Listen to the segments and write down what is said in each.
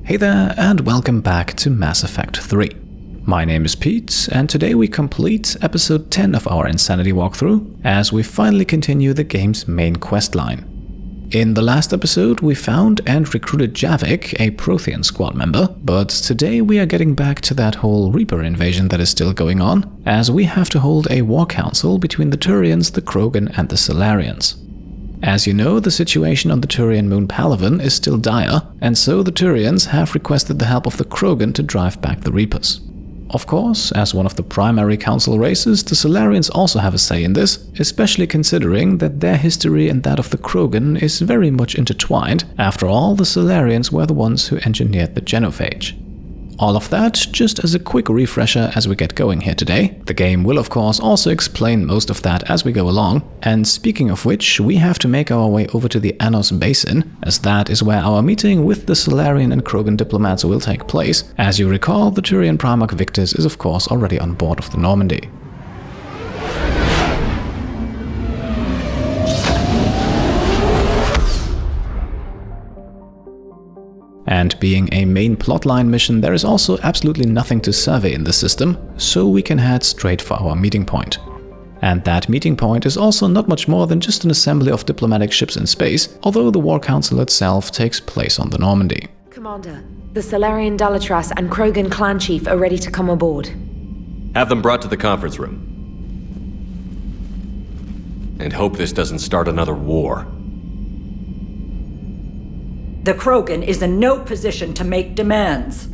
Hey there, and welcome back to Mass Effect 3. My name is Pete, and today we complete episode 10 of our Insanity walkthrough, as we finally continue the game's main questline. In the last episode, we found and recruited Javik, a Prothean squad member, but today we are getting back to that whole Reaper invasion that is still going on, as we have to hold a war council between the Turians, the Krogan, and the Salarians. As you know, the situation on the Turian moon Palaven is still dire, and so the Turians have requested the help of the Krogan to drive back the Reapers. Of course, as one of the primary council races, the Salarians also have a say in this, especially considering that their history and that of the Krogan is very much intertwined. After all, the Salarians were the ones who engineered the genophage. All of that just as a quick refresher as we get going here today. The game will of course also explain most of that as we go along, and speaking of which, we have to make our way over to the Anos Basin, as that is where our meeting with the Salarian and Krogan diplomats will take place. As you recall, the Turian Primarch Victus is of course already on board of the Normandy. And being a main plotline mission, there is also absolutely nothing to survey in the system, so we can head straight for our meeting point. And that meeting point is also not much more than just an assembly of diplomatic ships in space, although the War Council itself takes place on the Normandy. Commander, the Salarian Dalatras and Krogan clan chief are ready to come aboard. Have them brought to the conference room. And hope this doesn't start another war. The Krogan is in no position to make demands.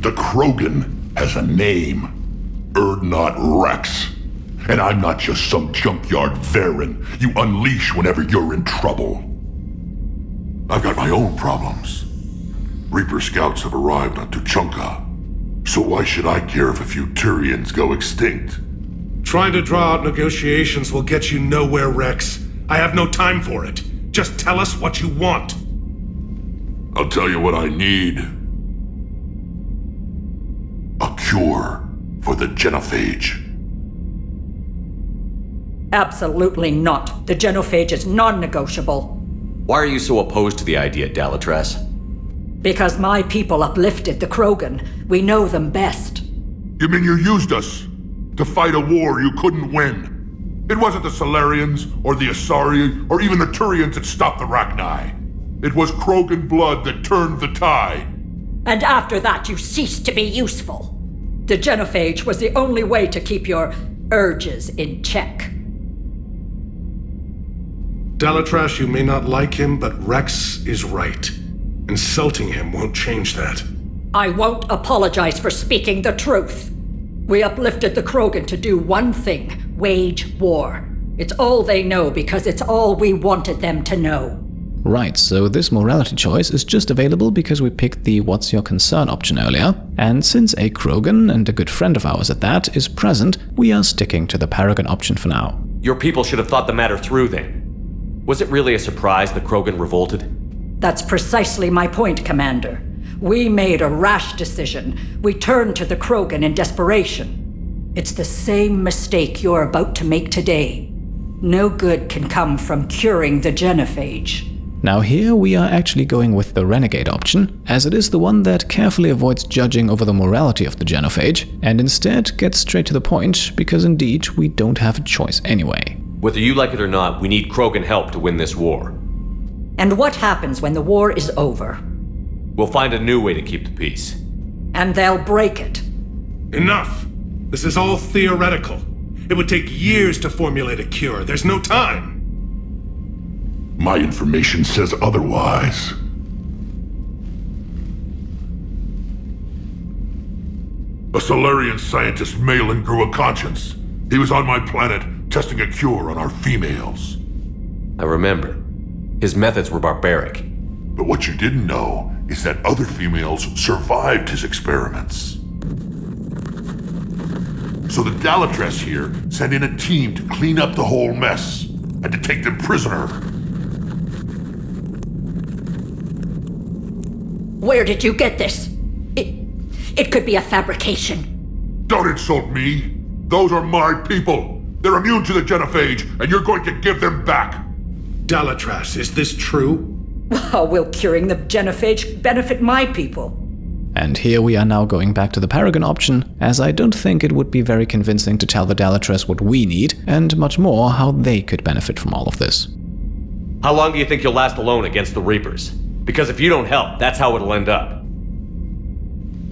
The Krogan has a name. Erdnot Wrex. And I'm not just some junkyard Varen you unleash whenever you're in trouble. I've got my own problems. Reaper scouts have arrived on Tuchanka. So why should I care if a few Turians go extinct? Trying to draw out negotiations will get you nowhere, Wrex. I have no time for it. Just tell us what you want. I'll tell you what I need. A cure for the genophage. Absolutely not. The genophage is non-negotiable. Why are you so opposed to the idea, Dalatras? Because my people uplifted the Krogan. We know them best. You mean you used us to fight a war you couldn't win? It wasn't the Salarians, or the Asari, or even the Turians that stopped the Rachni. It was Krogan blood that turned the tide. And after that, you ceased to be useful. The genophage was the only way to keep your urges in check. Dalatras, you may not like him, but Wrex is right. Insulting him won't change that. I won't apologize for speaking the truth. We uplifted the Krogan to do one thing: wage war. It's all they know because it's all we wanted them to know. Right, so this morality choice is just available because we picked the What's Your Concern option earlier, and since a Krogan, and a good friend of ours at that, is present, we are sticking to the Paragon option for now. Your people should have thought the matter through then. Was it really a surprise the Krogan revolted? That's precisely my point, Commander. We made a rash decision. We turned to the Krogan in desperation. It's the same mistake you're about to make today. No good can come from curing the genophage. Now here we are actually going with the Renegade option, as it is the one that carefully avoids judging over the morality of the genophage, and instead gets straight to the point, because indeed we don't have a choice anyway. Whether you like it or not, we need Krogan help to win this war. And what happens when the war is over? We'll find a new way to keep the peace. And they'll break it. Enough! This is all theoretical. It would take years to formulate a cure. There's no time. My information says otherwise. A Salarian scientist, Malin, grew a conscience. He was on my planet, testing a cure on our females. I remember. His methods were barbaric. But what you didn't know is that other females survived his experiments. So the Dalatras here sent in a team to clean up the whole mess, and to take them prisoner. Where did you get this? It could be a fabrication. Don't insult me! Those are my people! They're immune to the genophage, and you're going to give them back! Dalatras, is this true? How will curing the genophage benefit my people? And here we are now going back to the Paragon option, as I don't think it would be very convincing to tell the Dalatrass what we need, and much more how they could benefit from all of this. How long do you think you'll last alone against the Reapers? Because if you don't help, that's how it'll end up.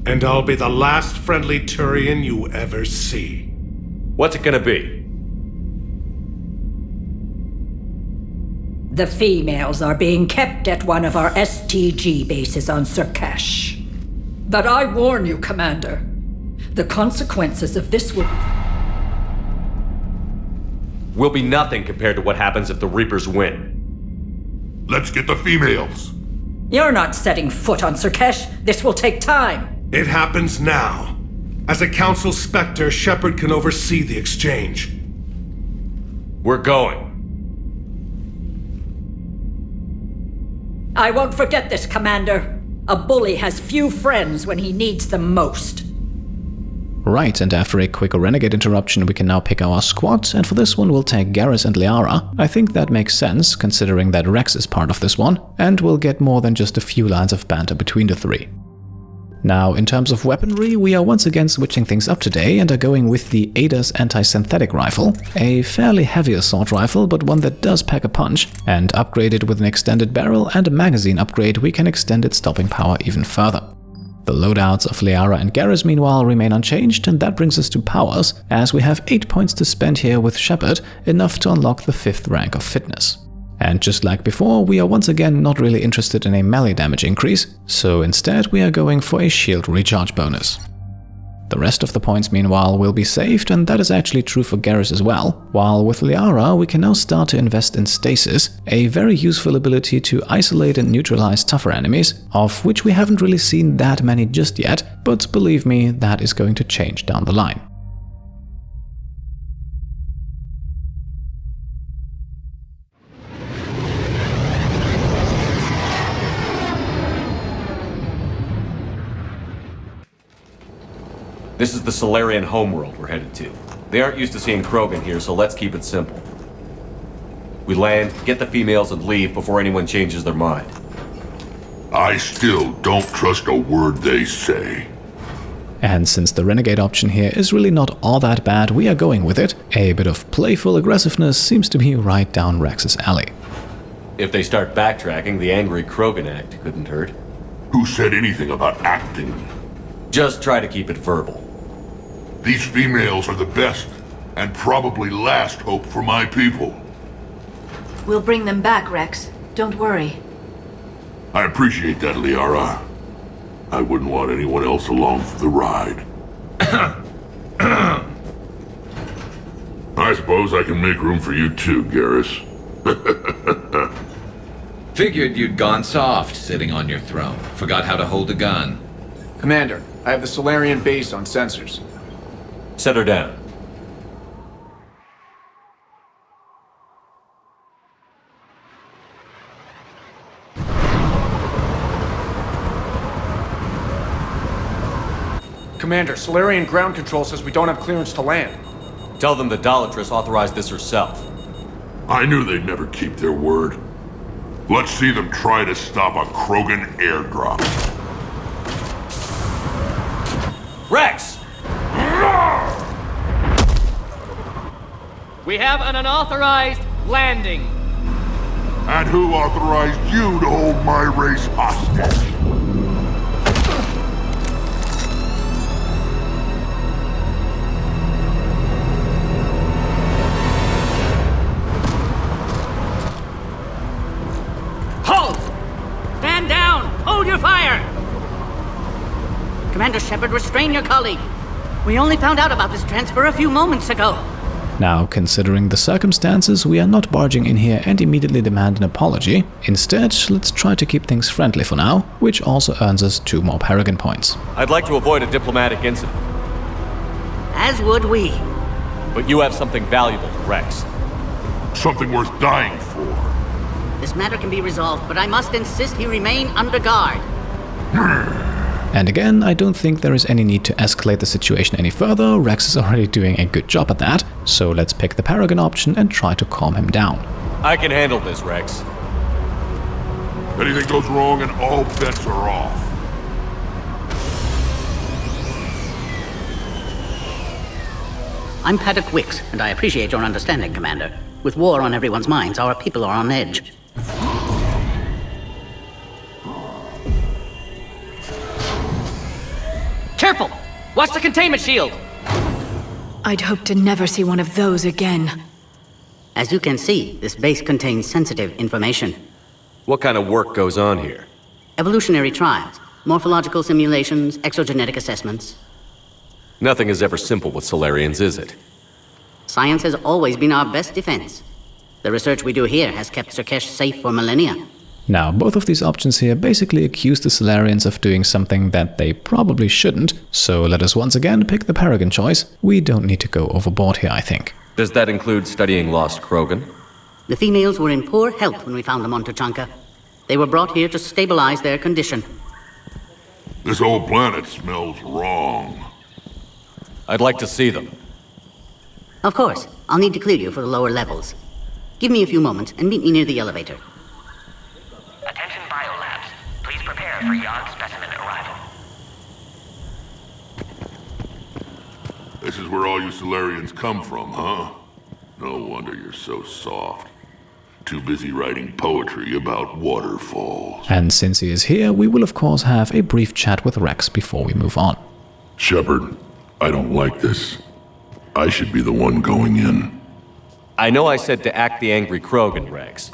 And I'll be the last friendly Turian you ever see. What's it gonna be? The females are being kept at one of our STG bases on Sur'Kesh. But I warn you, Commander, the consequences of this will be nothing compared to what happens if the Reapers win. Let's get the females. You're not setting foot on Sur'Kesh. This will take time. It happens now. As a Council Spectre, Shepard can oversee the exchange. We're going. I won't forget this, Commander. A bully has few friends when he needs them most. Right, and after a quick renegade interruption, we can now pick our squad, and for this one we'll take Garrus and Liara. I think that makes sense, considering that Wrex is part of this one, and we'll get more than just a few lines of banter between the three. Now, in terms of weaponry, we are once again switching things up today and are going with the Ada's anti-synthetic rifle, a fairly heavy assault rifle, but one that does pack a punch, and upgraded with an extended barrel and a magazine upgrade, we can extend its stopping power even further. The loadouts of Liara and Garrus, meanwhile, remain unchanged, and that brings us to powers, as we have 8 points to spend here with Shepard, enough to unlock the 5th rank of fitness. And just like before, we are once again not really interested in a melee damage increase, so instead we are going for a shield recharge bonus. The rest of the points, meanwhile, will be saved, and that is actually true for Garrus as well, while with Liara we can now start to invest in Stasis, a very useful ability to isolate and neutralize tougher enemies, of which we haven't really seen that many just yet, but believe me, that is going to change down the line. This is the Salarian homeworld we're headed to. They aren't used to seeing Krogan here, so let's keep it simple. We land, get the females, and leave before anyone changes their mind. I still don't trust a word they say. And since the renegade option here is really not all that bad, we are going with it. A bit of playful aggressiveness seems to be right down Wrex's alley. If they start backtracking, the angry Krogan act couldn't hurt. Who said anything about acting? Just try to keep it verbal. These females are the best and probably last hope for my people. We'll bring them back, Wrex. Don't worry. I appreciate that, Liara. I wouldn't want anyone else along for the ride. I suppose I can make room for you too, Garrus. Figured you'd gone soft sitting on your throne. Forgot how to hold a gun. Commander, I have the Salarian base on sensors. Set her down. Commander, Salarian ground control says we don't have clearance to land. Tell them the Dalatrass authorized this herself. I knew they'd never keep their word. Let's see them try to stop a Krogan airdrop. Wrex! We have an unauthorized landing. And who authorized you to hold my race hostage? Halt! Stand down! Hold your fire! Commander Shepard, restrain your colleague. We only found out about this transfer a few moments ago. Now, considering the circumstances, we are not barging in here and immediately demand an apology. Instead, let's try to keep things friendly for now, which also earns us 2 more Paragon points. I'd like to avoid a diplomatic incident. As would we. But you have something valuable to Wrex. Something worth dying for. This matter can be resolved, but I must insist he remain under guard. And again, I don't think there is any need to escalate the situation any further. Wrex is already doing a good job at that, so let's pick the Paragon option and try to calm him down. I can handle this, Wrex. Anything goes wrong and all bets are off. I'm Paddock Wicks, and I appreciate your understanding, Commander. With war on everyone's minds, our people are on edge. Careful! Watch the containment shield! I'd hope to never see one of those again. As you can see, this base contains sensitive information. What kind of work goes on here? Evolutionary trials, morphological simulations, exogenetic assessments. Nothing is ever simple with Salarians, is it? Science has always been our best defense. The research we do here has kept Sur'Kesh safe for millennia. Now, both of these options here basically accuse the Salarians of doing something that they probably shouldn't, so let us once again pick the Paragon choice. We don't need to go overboard here, I think. Does that include studying lost Krogan? The females were in poor health when we found them on Tuchanka. They were brought here to stabilize their condition. This whole planet smells wrong. I'd like to see them. Of course. I'll need to clear you for the lower levels. Give me a few moments and meet me near the elevator. Attention biolabs. Please prepare for yacht specimen arrival. This is where all you Salarians come from, huh? No wonder you're so soft. Too busy writing poetry about waterfalls. And since he is here, we will of course have a brief chat with Wrex before we move on. Shepard, I don't like this. I should be the one going in. I know I said to act the angry Krogan, Wrex.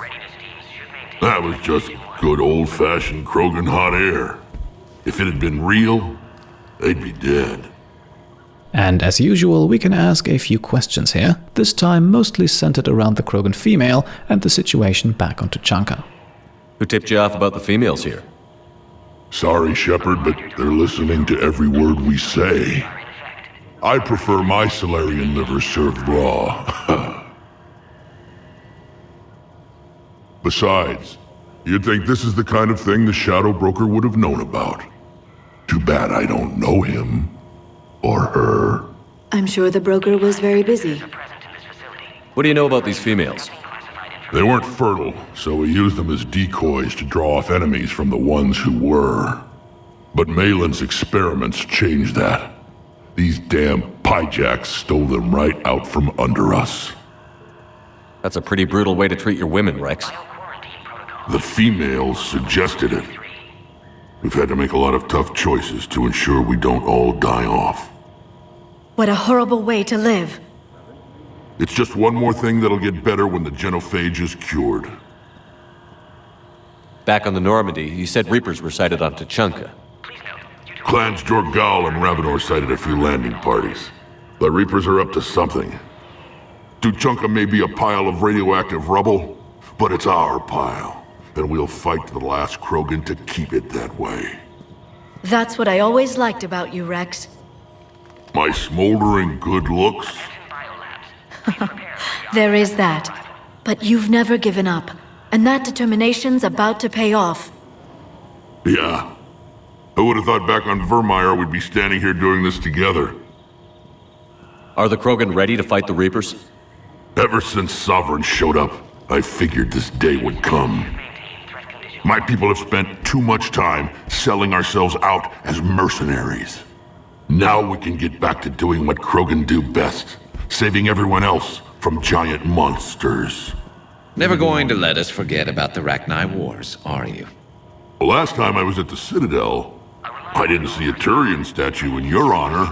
That was just good old-fashioned Krogan hot air. If it had been real, they'd be dead. And as usual, we can ask a few questions here, this time mostly centered around the Krogan Female and the situation back on Tuchanka. Who tipped you off about the females here? Sorry, Shepard, but they're listening to every word we say. I prefer my Salarian liver served raw. Besides, you'd think this is the kind of thing the Shadow Broker would have known about. Too bad I don't know him. Or her. I'm sure the broker was very busy. What do you know about these females? They weren't fertile, so we used them as decoys to draw off enemies from the ones who were. But Malin's experiments changed that. These damn pyjacks stole them right out from under us. That's a pretty brutal way to treat your women, Wrex. The females suggested it. We've had to make a lot of tough choices to ensure we don't all die off. What a horrible way to live. It's just one more thing that'll get better when the genophage is cured. Back on the Normandy, you said Reapers were sighted on Tuchanka. Clans Jorgal and Ravenor sighted a few landing parties. The Reapers are up to something. Tuchanka may be a pile of radioactive rubble, but it's our pile. And we'll fight to the last Krogan to keep it that way. That's what I always liked about you, Wrex. My smoldering good looks? There is that. But you've never given up. And that determination's about to pay off. Yeah. I would have thought back on Vermeer we'd be standing here doing this together. Are the Krogan ready to fight the Reapers? Ever since Sovereign showed up, I figured this day would come. My people have spent too much time selling ourselves out as mercenaries. Now we can get back to doing what Krogan do best, saving everyone else from giant monsters. Never going to let us forget about the Rachni Wars, are you? The last time I was at the Citadel, I didn't see a Turian statue in your honor.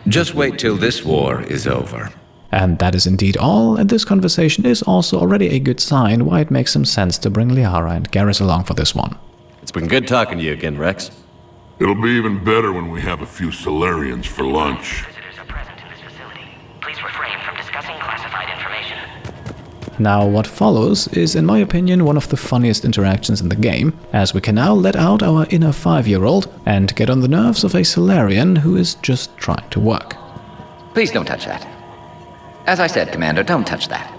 Just wait till this war is over. And that is indeed all, and this conversation is also already a good sign why it makes some sense to bring Liara and Garrus along for this one. It's been good talking to you again, Wrex. It'll be even better when we have a few Salarians for lunch. Please refrain from discussing classified information. Now what follows is, in my opinion, one of the funniest interactions in the game, as we can now let out our inner 5-year-old and get on the nerves of a Salarian who is just trying to work. Please don't touch that. As I said, Commander, don't touch that.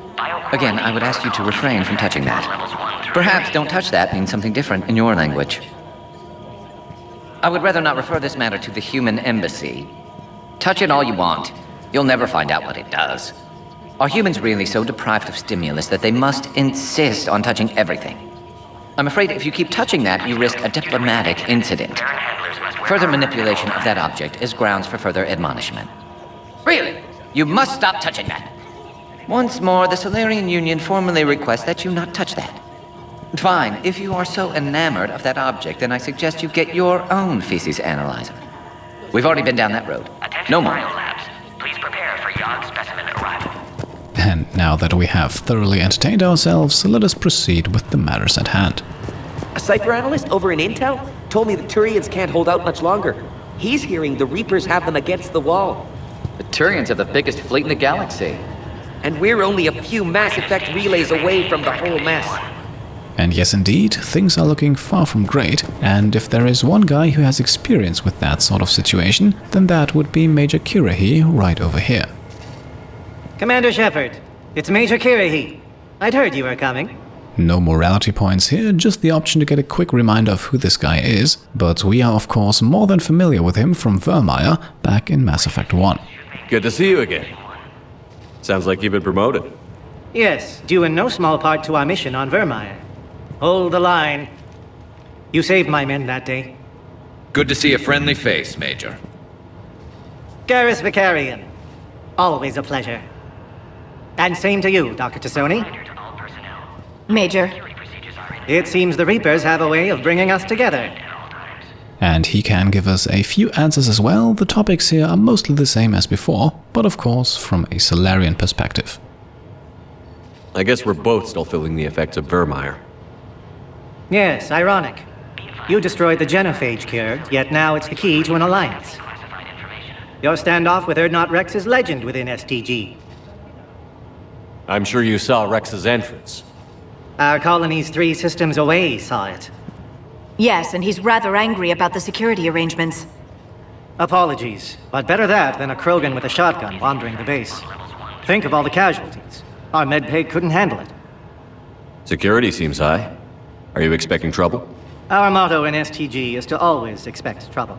Again, I would ask you to refrain from touching that. Perhaps don't touch that means something different in your language. I would rather not refer this matter to the human embassy. Touch it all you want. You'll never find out what it does. Are humans really so deprived of stimulus that they must insist on touching everything? I'm afraid if you keep touching that, you risk a diplomatic incident. Further manipulation of that object is grounds for further admonishment. Really? You must stop touching that. Once more, the Salarian Union formally requests that you not touch that. Fine, if you are so enamored of that object, then I suggest you get your own feces analyzer. We've already been down that road. No more. Please prepare for Yard specimen arrival. And now that we have thoroughly entertained ourselves, let us proceed with the matters at hand. A Cypher analyst over in Intel told me the Turians can't hold out much longer. He's hearing the Reapers have them against the wall. The Turians have the biggest fleet in the galaxy. And we're only a few Mass Effect relays away from the whole mess. And yes, indeed, things are looking far from great, and if there is one guy who has experience with that sort of situation, then that would be Major Kirrahe right over here. Commander Shepard, it's Major Kirrahe. I'd heard you were coming. No morality points here, just the option to get a quick reminder of who this guy is, but we are of course more than familiar with him from Virmire back in Mass Effect 1. Good to see you again. Sounds like you've been promoted. Yes, due in no small part to our mission on Virmire. Hold the line. You saved my men that day. Good to see a friendly face, Major. Garrus Vicarian. Always a pleasure. And same to you, Dr. Tassoni. Major. It seems the Reapers have a way of bringing us together. And he can give us a few answers as well. The topics here are mostly the same as before, but of course from a Salarian perspective. I guess we're both still feeling the effects of Virmire. Yes, ironic. You destroyed the genophage cure, yet now it's the key to an alliance. Your standoff with Wrex is legend within STG. I'm sure you saw Wrex's entrance. Our colony's 3 systems away saw it. Yes, and he's rather angry about the security arrangements. Apologies, but better that than a Krogan with a shotgun wandering the base. Think of all the casualties. Our medbay couldn't handle it. Security seems high. Are you expecting trouble? Our motto in STG is to always expect trouble.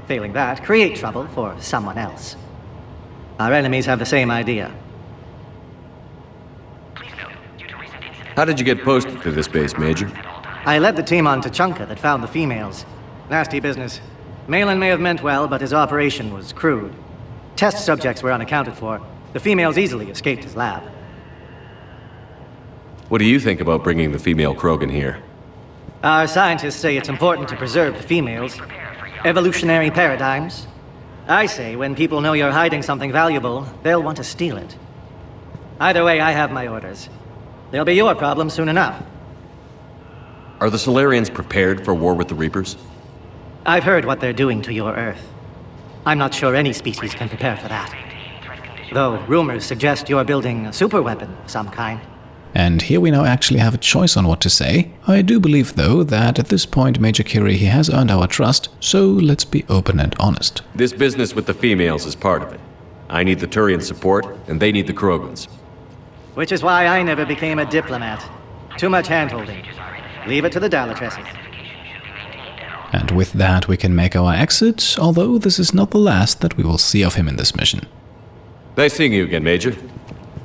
Failing that, create trouble for someone else. Our enemies have the same idea. How did you get posted to this base, Major? I led the team on Tuchanka that found the females. Nasty business. Malin may have meant well, but his operation was crude. Test subjects were unaccounted for. The females easily escaped his lab. What do you think about bringing the female Krogan here? Our scientists say it's important to preserve the females. Evolutionary paradigms. I say when people know you're hiding something valuable, they'll want to steal it. Either way, I have my orders. They'll be your problem soon enough. Are the Salarians prepared for war with the Reapers? I've heard what they're doing to your Earth. I'm not sure any species can prepare for that. Though rumors suggest you're building a superweapon of some kind. And here we now actually have a choice on what to say. I do believe, though, that at this point Major Kirrahe has earned our trust, so let's be open and honest. This business with the females is part of it. I need the Turian support, and they need the Krogans. Which is why I never became a diplomat. Too much hand-holding. Leave it to the Dalatresses. And with that we can make our exit, although this is not the last that we will see of him in this mission. Nice seeing you again, Major.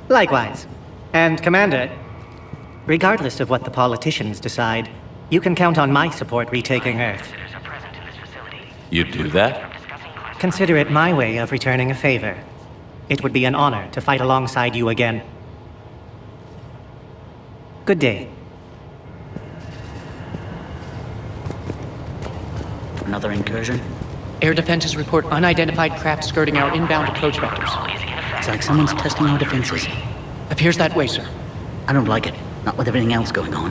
Likewise. And Commander, regardless of what the politicians decide, you can count on my support retaking Earth. You'd do that? Consider it my way of returning a favor. It would be an honor to fight alongside you again. Good day. Another incursion? Air defenses report unidentified craft skirting our inbound approach vectors. It's like someone's testing our defenses. Appears that way, sir. I don't like it. Not with everything else going on.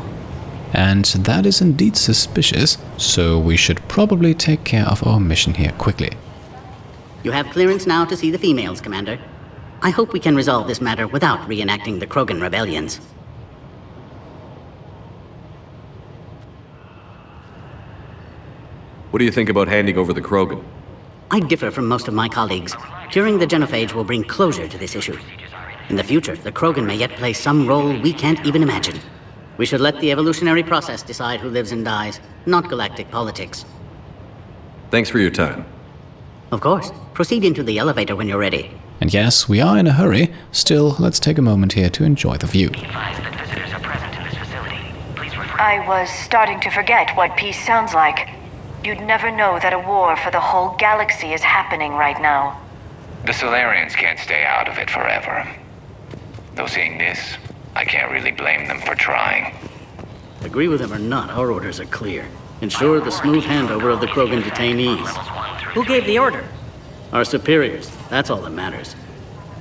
And that is indeed suspicious, so we should probably take care of our mission here quickly. You have clearance now to see the females, Commander. I hope we can resolve this matter without reenacting the Krogan rebellions. What do you think about handing over the Krogan? I differ from most of my colleagues. Curing the genophage will bring closure to this issue. In the future, the Krogan may yet play some role we can't even imagine. We should let the evolutionary process decide who lives and dies, not galactic politics. Thanks for your time. Of course. Proceed into the elevator when you're ready. And yes, we are in a hurry. Still, let's take a moment here to enjoy the view. I was starting to forget what peace sounds like. You'd never know that a war for the whole galaxy is happening right now. The Salarians can't stay out of it forever. Though seeing this, I can't really blame them for trying. Agree with him or not, our orders are clear. Ensure the smooth handover of the Krogan detainees. Who gave the order? Our superiors. That's all that matters.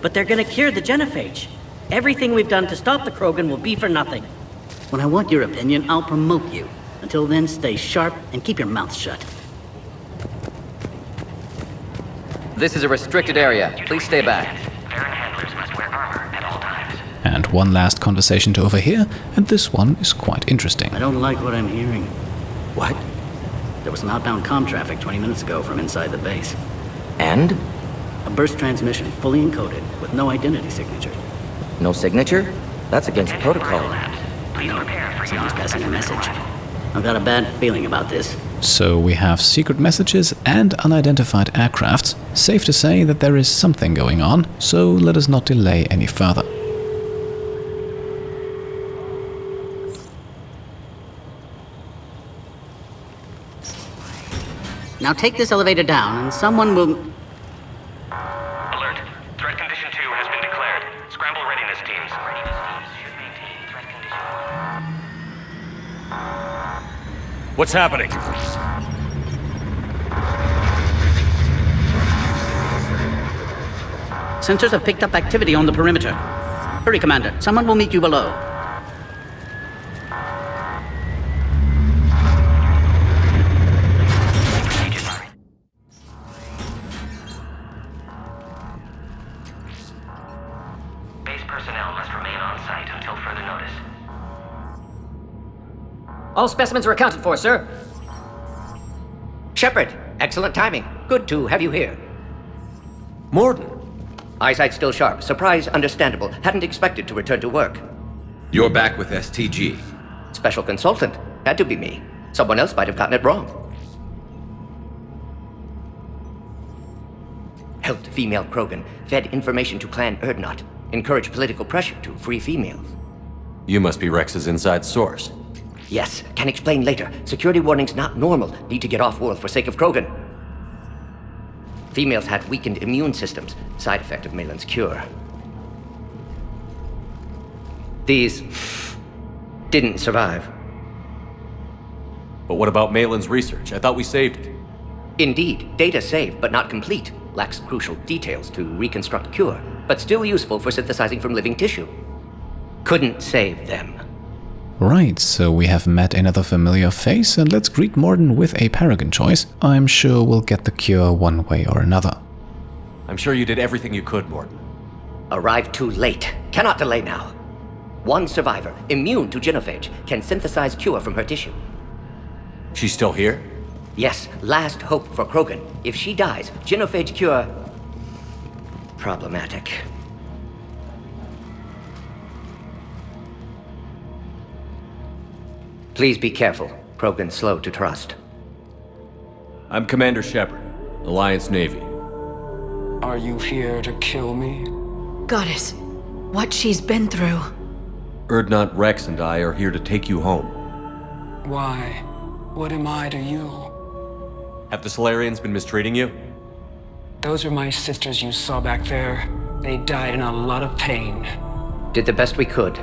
But they're gonna cure the genophage. Everything we've done to stop the Krogan will be for nothing. When I want your opinion, I'll promote you. Until then, stay sharp and keep your mouth shut. This is a restricted area. Please stay back. And one last conversation to overhear, and this one is quite interesting. I don't like what I'm hearing. What? There was some outbound comm traffic 20 minutes ago from inside the base. And? A burst transmission, fully encoded, with no identity signature. No signature? That's against protocol. I know. Someone's passing a message. I've got a bad feeling about this. So we have secret messages and unidentified aircrafts. Safe to say that there is something going on, so let us not delay any further. Now take this elevator down and someone will... Alert. Threat condition 2 has been declared. Scramble readiness teams. What's happening? Sensors have picked up activity on the perimeter. Hurry, Commander. Someone will meet you below. Base personnel must remain on site until further notice. All specimens are accounted for, sir. Shepard, excellent timing. Good to have you here. Mordin. Eyesight still sharp. Surprise understandable. Hadn't expected to return to work. You're back with STG. Special consultant. Had to be me. Someone else might have gotten it wrong. Helped female Krogan. Fed information to Clan Urdnot. Encouraged political pressure to free females. You must be Wrex's inside source. Yes, can explain later. Security warnings not normal. Need to get off-world for sake of Krogan. Females had weakened immune systems. Side effect of Malin's cure. These didn't survive. But what about Malin's research? I thought we saved it. Indeed, data saved, but not complete. Lacks crucial details to reconstruct cure, but still useful for synthesizing from living tissue. Couldn't save them. Right, so we have met another familiar face, and let's greet Mordin with a Paragon choice. I'm sure we'll get the cure one way or another. I'm sure you did everything you could, Mordin. Arrived too late. Cannot delay now. One survivor, immune to genophage, can synthesize cure from her tissue. She's still here? Yes, last hope for Krogan. If she dies, genophage cure... problematic. Please be careful. Krogan's slow to trust. I'm Commander Shepard, Alliance Navy. Are you here to kill me? Goddess, what she's been through. Urdnot, Wrex, and I are here to take you home. Why? What am I to you? Have the Salarians been mistreating you? Those are my sisters you saw back there. They died in a lot of pain. Did the best we could.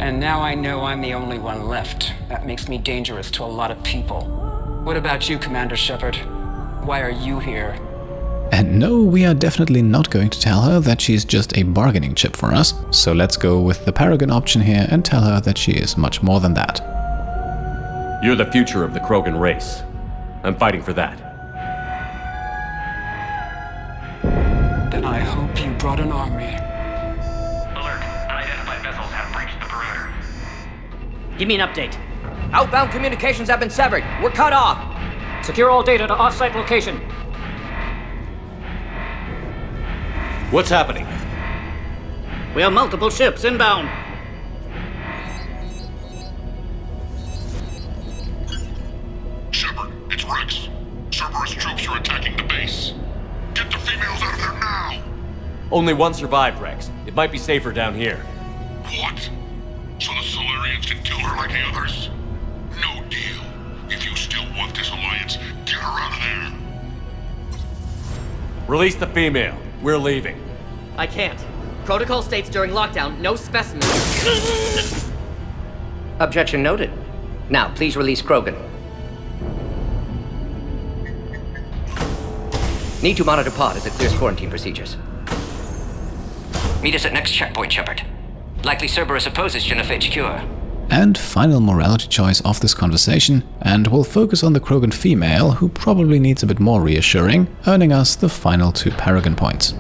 And now I know I'm the only one left. That makes me dangerous to a lot of people. What about you, Commander Shepard? Why are you here? And no, we are definitely not going to tell her that she's just a bargaining chip for us. So let's go with the Paragon option here and tell her that she is much more than that. You're the future of the Krogan race. I'm fighting for that. Then I hope you brought an army. Alert. Unidentified vessels have breached the perimeter. Give me an update. Outbound communications have been severed. We're cut off. Secure all data to off-site location. What's happening? We have multiple ships inbound. Shepard, it's Wrex. Cerberus troops are attacking the base. Get the females out of there now! Only one survived, Wrex. It might be safer down here. What? So the Salarians can kill her like the others? No deal. If you still want this alliance, get her out of there. Release the female. We're leaving. I can't. Protocol states during lockdown, no specimens. Objection noted. Now, please release Krogan. Need to monitor pod as it clears quarantine procedures. Meet us at next checkpoint, Shepard. Likely Cerberus opposes genophage cure. And final morality choice of this conversation, and we'll focus on the Krogan Female, who probably needs a bit more reassuring, earning us the final 2 Paragon points.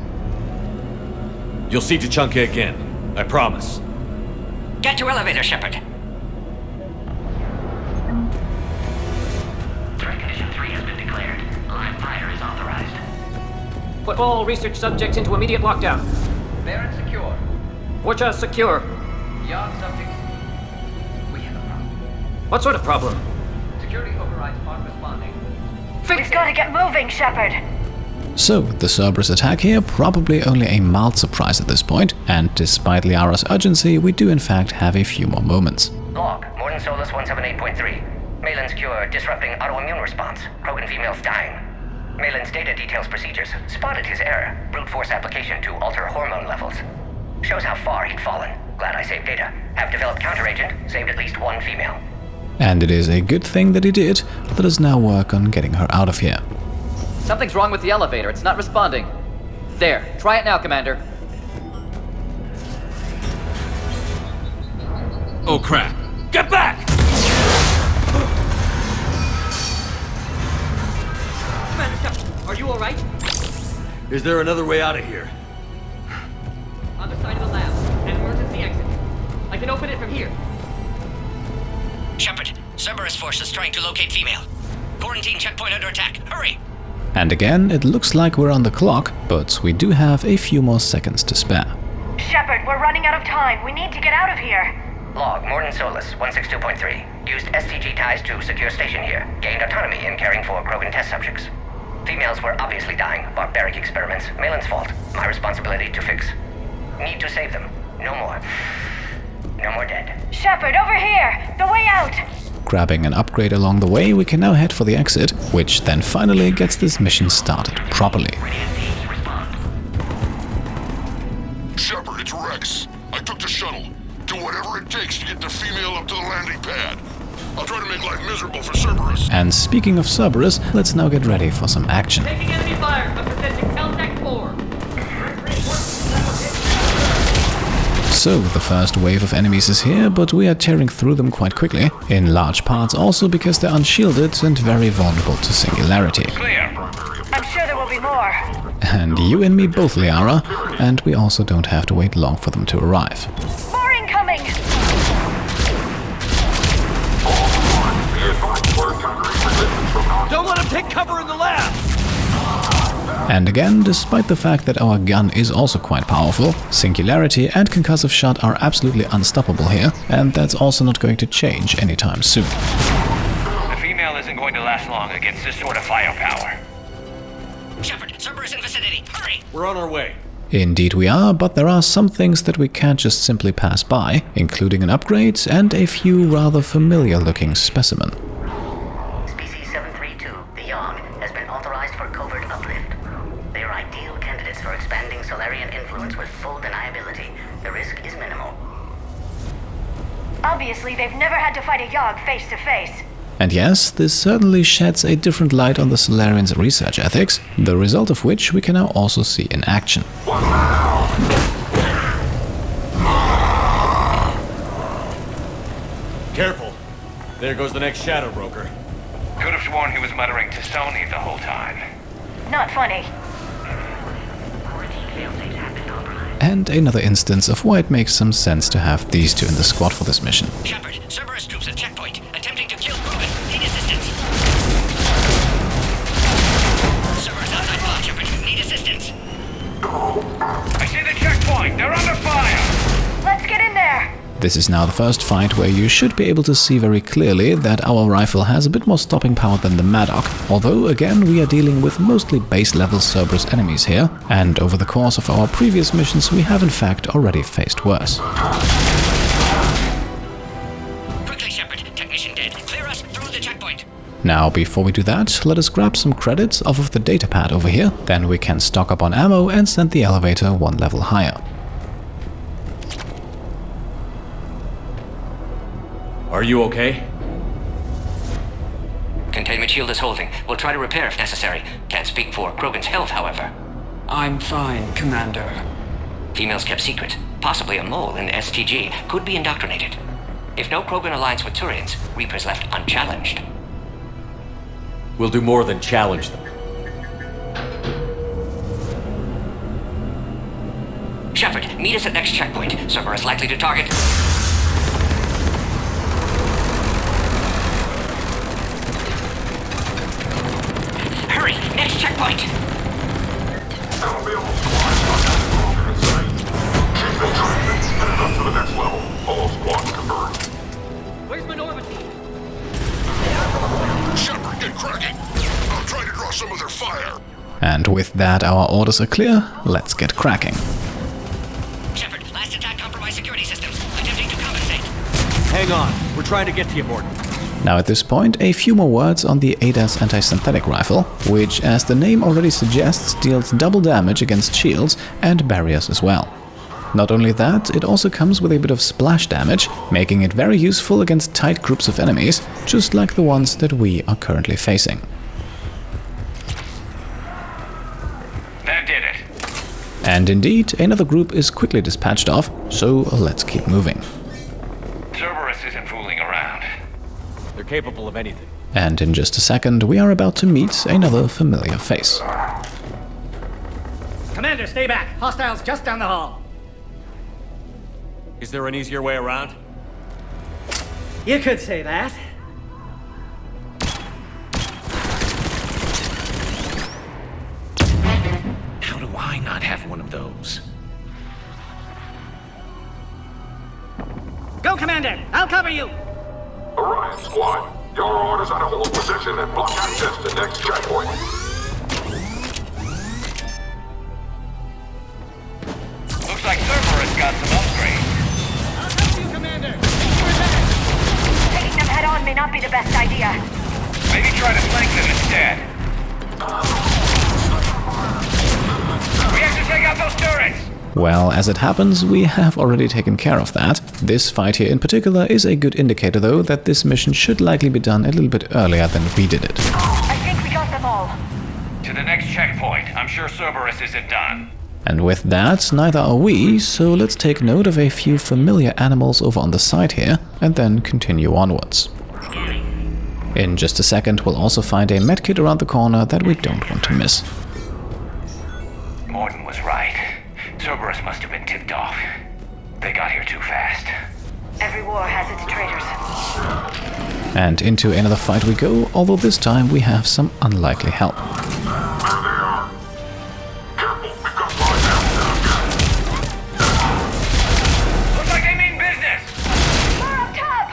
You'll see Tuchanka again. I promise. Get to elevator, Shepard. Threat condition 3 has been declared. Live fire is authorized. Put all research subjects into immediate lockdown. Baron secure. Watcha secure. Young subjects. We have a problem. What sort of problem? Security overrides aren't responding. We've got to get moving, Shepard. So, the Cerberus attack here probably only a mild surprise at this point, and despite Liara's urgency, we do in fact have a few more moments. Log, Mordin Solus 178.3. Malin's cure disrupting autoimmune response. Krogan Female's dying. Malin's data details procedures. Spotted his error. Brute force application to alter hormone levels. Shows how far he'd fallen. Glad I saved data. Have developed counteragent. Saved at least 1 female. And it is a good thing that he did. Let us now work on getting her out of here. Something's wrong with the elevator. It's not responding. There. Try it now, Commander. Oh crap! Get back! Commander Shepard, are you alright? Is there another way out of here? Other side of the lab. An emergency exit. I can open it from here. Shepard, Cerberus forces trying to locate female. Quarantine checkpoint under attack. Hurry! And again, it looks like we're on the clock, but we do have a few more seconds to spare. Shepard, we're running out of time. We need to get out of here. Log, Mordin Solus 162.3. Used STG ties to secure station here. Gained autonomy in caring for Krogan test subjects. Females were obviously dying. Barbaric experiments. Malin's fault. My responsibility to fix. Need to save them. No more. No more dead. Shepard, over here! The way out! Grabbing an upgrade along the way, we can now head for the exit, which then finally gets this mission started properly. Shepard, it's Wrex. I took the shuttle. Do whatever it takes to get the female up to the landing pad. I'll try to make life miserable for Cerberus. And speaking of Cerberus, let's now get ready for some action. Taking enemy fire. I'm presenting Caltech 4. So, the first wave of enemies is here, but we are tearing through them quite quickly, in large parts also because they're unshielded and very vulnerable to singularity. I'm sure there will be more. And you and me both, Liara, and we also don't have to wait long for them to arrive. More incoming! Don't let him take cover in the lab! And again, despite the fact that our gun is also quite powerful, Singularity and Concussive Shot are absolutely unstoppable here, and that's also not going to change anytime soon. The female isn't going to last long against this sort of firepower. Shepard, Cerberus in vicinity. Hurry! We're on our way. Indeed we are, but there are some things that we can't just simply pass by, including an upgrade and a few rather familiar-looking specimen. Species 732, the Yogg, has been authorized for covert uplift. They are ideal candidates for expanding Salarian influence with full deniability. The risk is minimal. Obviously, they've never had to fight a Yogg face to face. And yes, this certainly sheds a different light on the Salarians' research ethics, the result of which we can now also see in action. Careful. There goes the next Shadow Broker. Could have sworn he was muttering to Sony the whole time. Not funny. And another instance of why it makes some sense to have these two in the squad for this mission. Shepard, Cerberus troops at checkpoint, attempting to kill Krogan. Need assistance. Cerberus outside pod, Shepard. Need assistance. I see the checkpoint. They're under fire. Let's get in there. This is now the first fight where you should be able to see very clearly that our rifle has a bit more stopping power than the Maddock, although again we are dealing with mostly base level Cerberus enemies here, and over the course of our previous missions we have in fact already faced worse. Quickly, Shepard. Technician dead. Clear us through the checkpoint. Now, before we do that, let us grab some credits off of the datapad over here, then we can stock up on ammo and send the elevator one level higher. Are you okay? Containment shield is holding. We'll try to repair if necessary. Can't speak for Krogan's health, however. I'm fine, Commander. Females kept secret. Possibly a mole in STG. Could be indoctrinated. If no Krogan alliance with Turians, Reapers left unchallenged. We'll do more than challenge them. Shepard, meet us at next checkpoint. Cerberus likely to target. Hurry! Next checkpoint! To the next level. All squads converge. Where's my Normandy? Shepard, get cracking. I'll try to draw some of their fire. And with that our orders are clear, let's get cracking. Shepard, last attack compromised security systems. Attempting to compensate. Hang on. We're trying to get to you, Mordin. Now at this point, a few more words on the ADAS anti-synthetic rifle, which, as the name already suggests, deals double damage against shields and barriers as well. Not only that, it also comes with a bit of splash damage, making it very useful against tight groups of enemies, just like the ones that we are currently facing. That did it. And indeed, another group is quickly dispatched off, so let's keep moving. Cerberus isn't fooling around. They're capable of anything. And in just a second, we are about to meet another familiar face. Commander, stay back. Hostiles just down the hall. Is there an easier way around? You could say that. How do I not have one of those? Go, Commander! I'll cover you! Orion Squad, your orders are to hold position and block access to next checkpoint. Looks like Cerberus got some upgrades. I'll help you, Commander! Taking them head on may not be the best idea. Maybe try to flank them instead. We have to take out those turrets! Well, as it happens, we have already taken care of that. This fight here in particular is a good indicator though that this mission should likely be done a little bit earlier than we did it. I think we got them all. To the next checkpoint. I'm sure Cerberus isn't done. And with that, neither are we, so let's take note of a few familiar animals over on the side here, and then continue onwards. In just a second, we'll also find a medkit around the corner that we don't want to miss. Mordin was right. Cerberus must have been tipped off. They got here too fast. Every war has its traitors. And into another fight we go, although this time we have some unlikely help. Looks like they mean business! We're up top!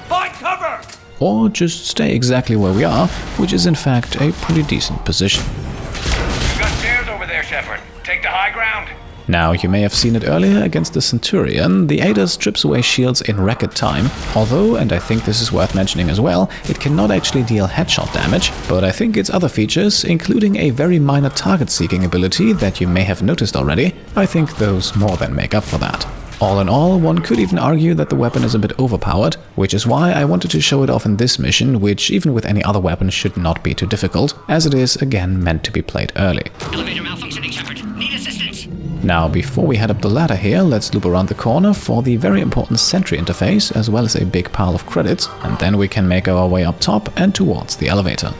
Find cover! Or just stay exactly where we are, which is in fact a pretty decent position. You've got stairs over there, Shepard. Take the high ground. Now, you may have seen it earlier against the Centurion, the ADA strips away shields in record time, although, and I think this is worth mentioning as well, it cannot actually deal headshot damage, but I think its other features, including a very minor target-seeking ability that you may have noticed already, I think those more than make up for that. All in all, one could even argue that the weapon is a bit overpowered, which is why I wanted to show it off in this mission, which even with any other weapon should not be too difficult, as it is again meant to be played early. Elevator malfunctioning, Shepard. Need assistance. Now, before we head up the ladder here, let's loop around the corner for the very important sentry interface, as well as a big pile of credits, and then we can make our way up top and towards the elevator.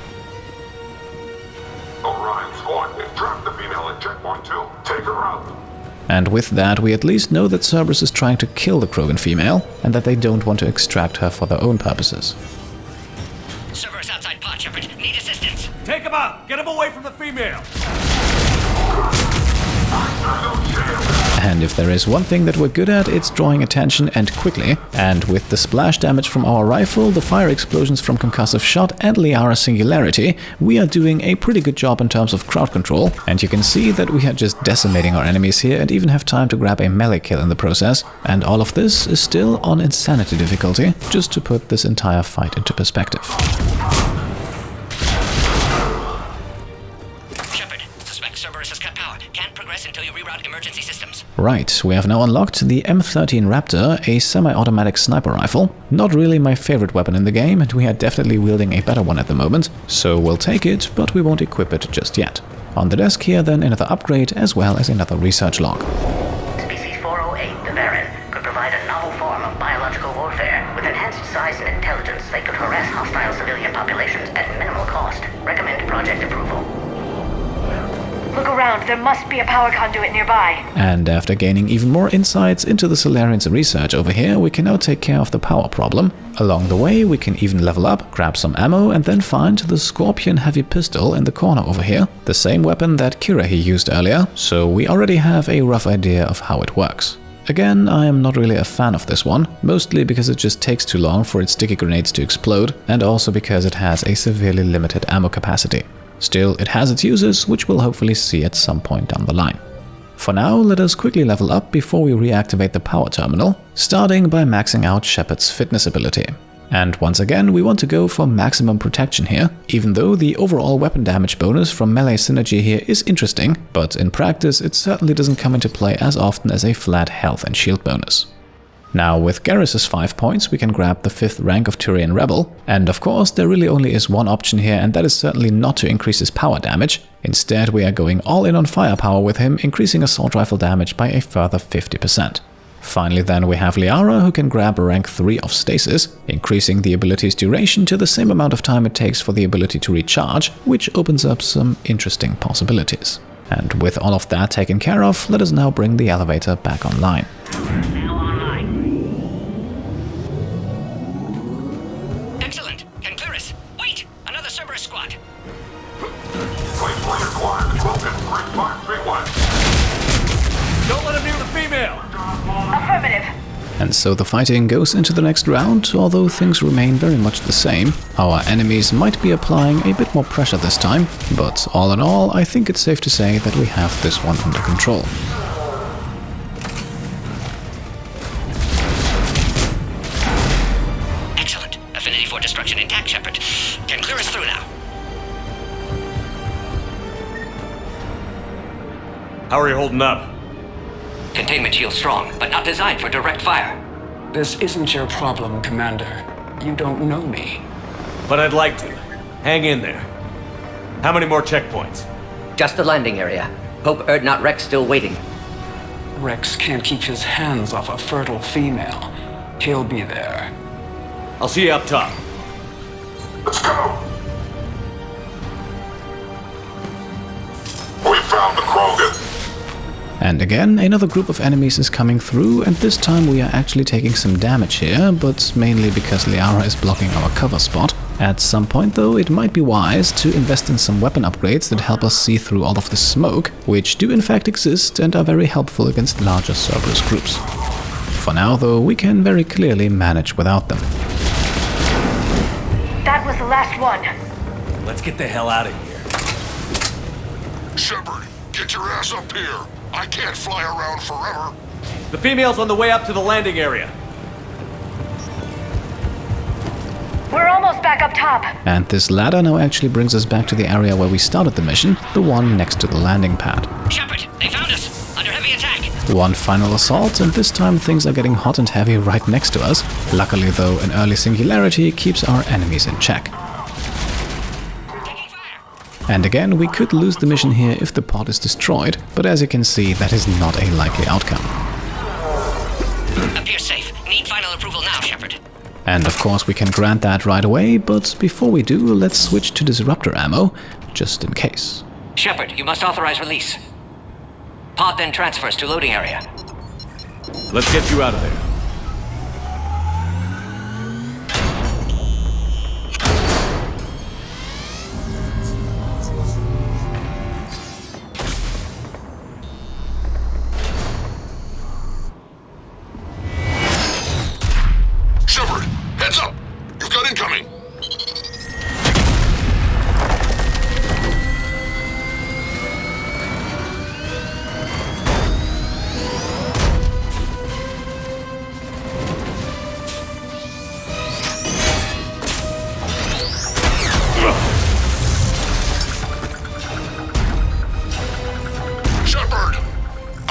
Orion Squad, they've trapped the female at checkpoint 2. Take her out. And with that, we at least know that Cerberus is trying to kill the Krogan Female, and that they don't want to extract her for their own purposes. Cerberus outside pod, Shepard. Need assistance. Take him out! Get him away from the female! and if there is one thing that we're good at, it's drawing attention and quickly. And with the splash damage from our rifle, the fire explosions from concussive shot and Liara's singularity, we are doing a pretty good job in terms of crowd control. And you can see that we are just decimating our enemies here and even have time to grab a melee kill in the process. And all of this is still on insanity difficulty, just to put this entire fight into perspective. Shepard, suspect Cerberus has cut power. Can't progress until you reroute emergency systems. Right, we have now unlocked the M13 Raptor, a semi-automatic sniper rifle. Not really my favorite weapon in the game, and we are definitely wielding a better one at the moment, so we'll take it, but we won't equip it just yet. On the desk here then another upgrade as well as another research log. Species 408, the Baron, could provide a novel form of biological warfare. With enhanced size and intelligence, they could harass hostile civilian populations at minimal cost. Recommend project approval. Look around, there must be a power conduit nearby. And after gaining even more insights into the Salarians' research over here, we can now take care of the power problem. Along the way, we can even level up, grab some ammo, and then find the Scorpion heavy pistol in the corner over here. The same weapon that Kirrahe used earlier, so we already have a rough idea of how it works. Again, I am not really a fan of this one, mostly because it just takes too long for its sticky grenades to explode, and also because it has a severely limited ammo capacity. Still, it has its uses, which we'll hopefully see at some point down the line. For now, let us quickly level up before we reactivate the power terminal, starting by maxing out Shepard's fitness ability. And once again, we want to go for maximum protection here, even though the overall weapon damage bonus from melee synergy here is interesting, but in practice it certainly doesn't come into play as often as a flat health and shield bonus. Now with Garrus's 5 points we can grab the 5th rank of Turian Rebel, and of course there really only is one option here, and that is certainly not to increase his power damage. Instead we are going all in on firepower with him, increasing assault rifle damage by a further 50%. Finally then we have Liara, who can grab rank 3 of Stasis, increasing the ability's duration to the same amount of time it takes for the ability to recharge, which opens up some interesting possibilities. And with all of that taken care of, let us now bring the elevator back online. Excellent. Can clear us. Wait! Another Cerberus squad. Don't let him near the female! Affirmative. And so the fighting goes into the next round, although things remain very much the same. Our enemies might be applying a bit more pressure this time, but all in all, I think it's safe to say that we have this one under control. Excellent. Affinity for destruction intact, Shepard. Can clear us through now. How are you holding up? Containment shield strong, but not designed for direct fire. This isn't your problem, Commander. You don't know me. But I'd like to. Hang in there. How many more checkpoints? Just the landing area. Hope not Wrex still waiting. Wrex can't keep his hands off a fertile female. He'll be there. I'll see you up top. Let's go! We found the Krogan! And again, another group of enemies is coming through, and this time we are actually taking some damage here, but mainly because Liara is blocking our cover spot. At some point though, it might be wise to invest in some weapon upgrades that help us see through all of the smoke, which do in fact exist and are very helpful against larger Cerberus groups. For now though, we can very clearly manage without them. That was the last one. Let's get the hell out of here. Shepard, get your ass up here. I can't fly around forever. The female's on the way up to the landing area. We're almost back up top. And this ladder now actually brings us back to the area where we started the mission, the one next to the landing pad. Shepard, they found us! Under heavy attack! One final assault, and this time things are getting hot and heavy right next to us. Luckily though, an early singularity keeps our enemies in check. And again, we could lose the mission here if the pod is destroyed, but as you can see, that is not a likely outcome. Appears safe. Need final approval now, Shepard. And of course we can grant that right away, but before we do, let's switch to disruptor ammo, just in case. Shepard, you must authorize release. Pod then transfers to loading area. Let's get you out of there.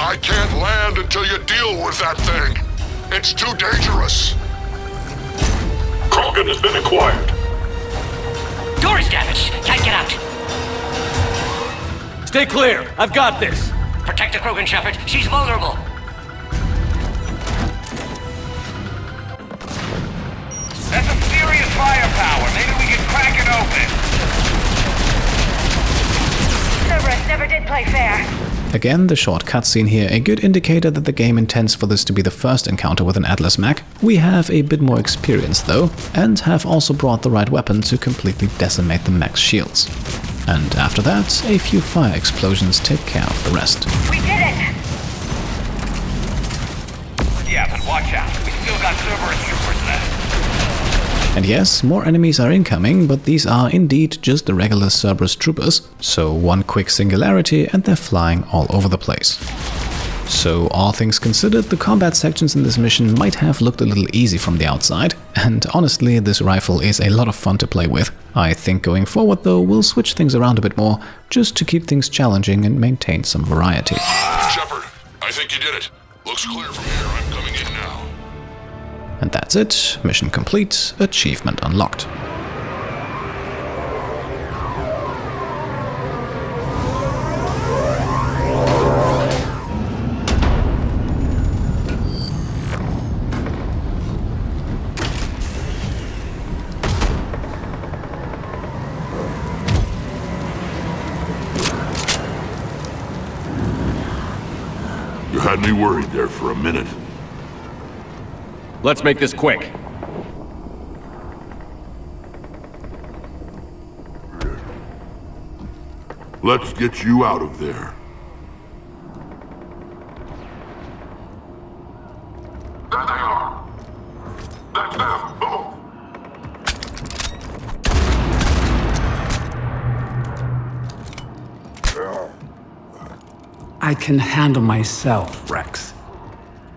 I can't land until you deal with that thing. It's too dangerous. Krogan has been acquired. Door is damaged. Can't get out. Stay clear. I've got this. Protect the Krogan, Shepard. She's vulnerable. That's some serious firepower. Maybe we can crack it open. Cerberus never did play fair. Again, the short cutscene here, a good indicator that the game intends for this to be the first encounter with an Atlas mech. We have a bit more experience though, and have also brought the right weapon to completely decimate the mech's shields. And after that, a few fire explosions take care of the rest. We did it! Yeah, but watch out. We still got Cerberus troopers left. And yes, more enemies are incoming, but these are indeed just the regular Cerberus troopers, so one quick singularity and they're flying all over the place. So all things considered, the combat sections in this mission might have looked a little easy from the outside, and honestly this rifle is a lot of fun to play with. I think going forward though, we'll switch things around a bit more, just to keep things challenging and maintain some variety. Shepard, I think you did it. Looks clear from here. I'm coming in now. And that's it, mission complete, achievement unlocked. You had me worried there for a minute. Let's make this quick. Let's get you out of there. There they are. That's them. Move. I can handle myself, Wrex.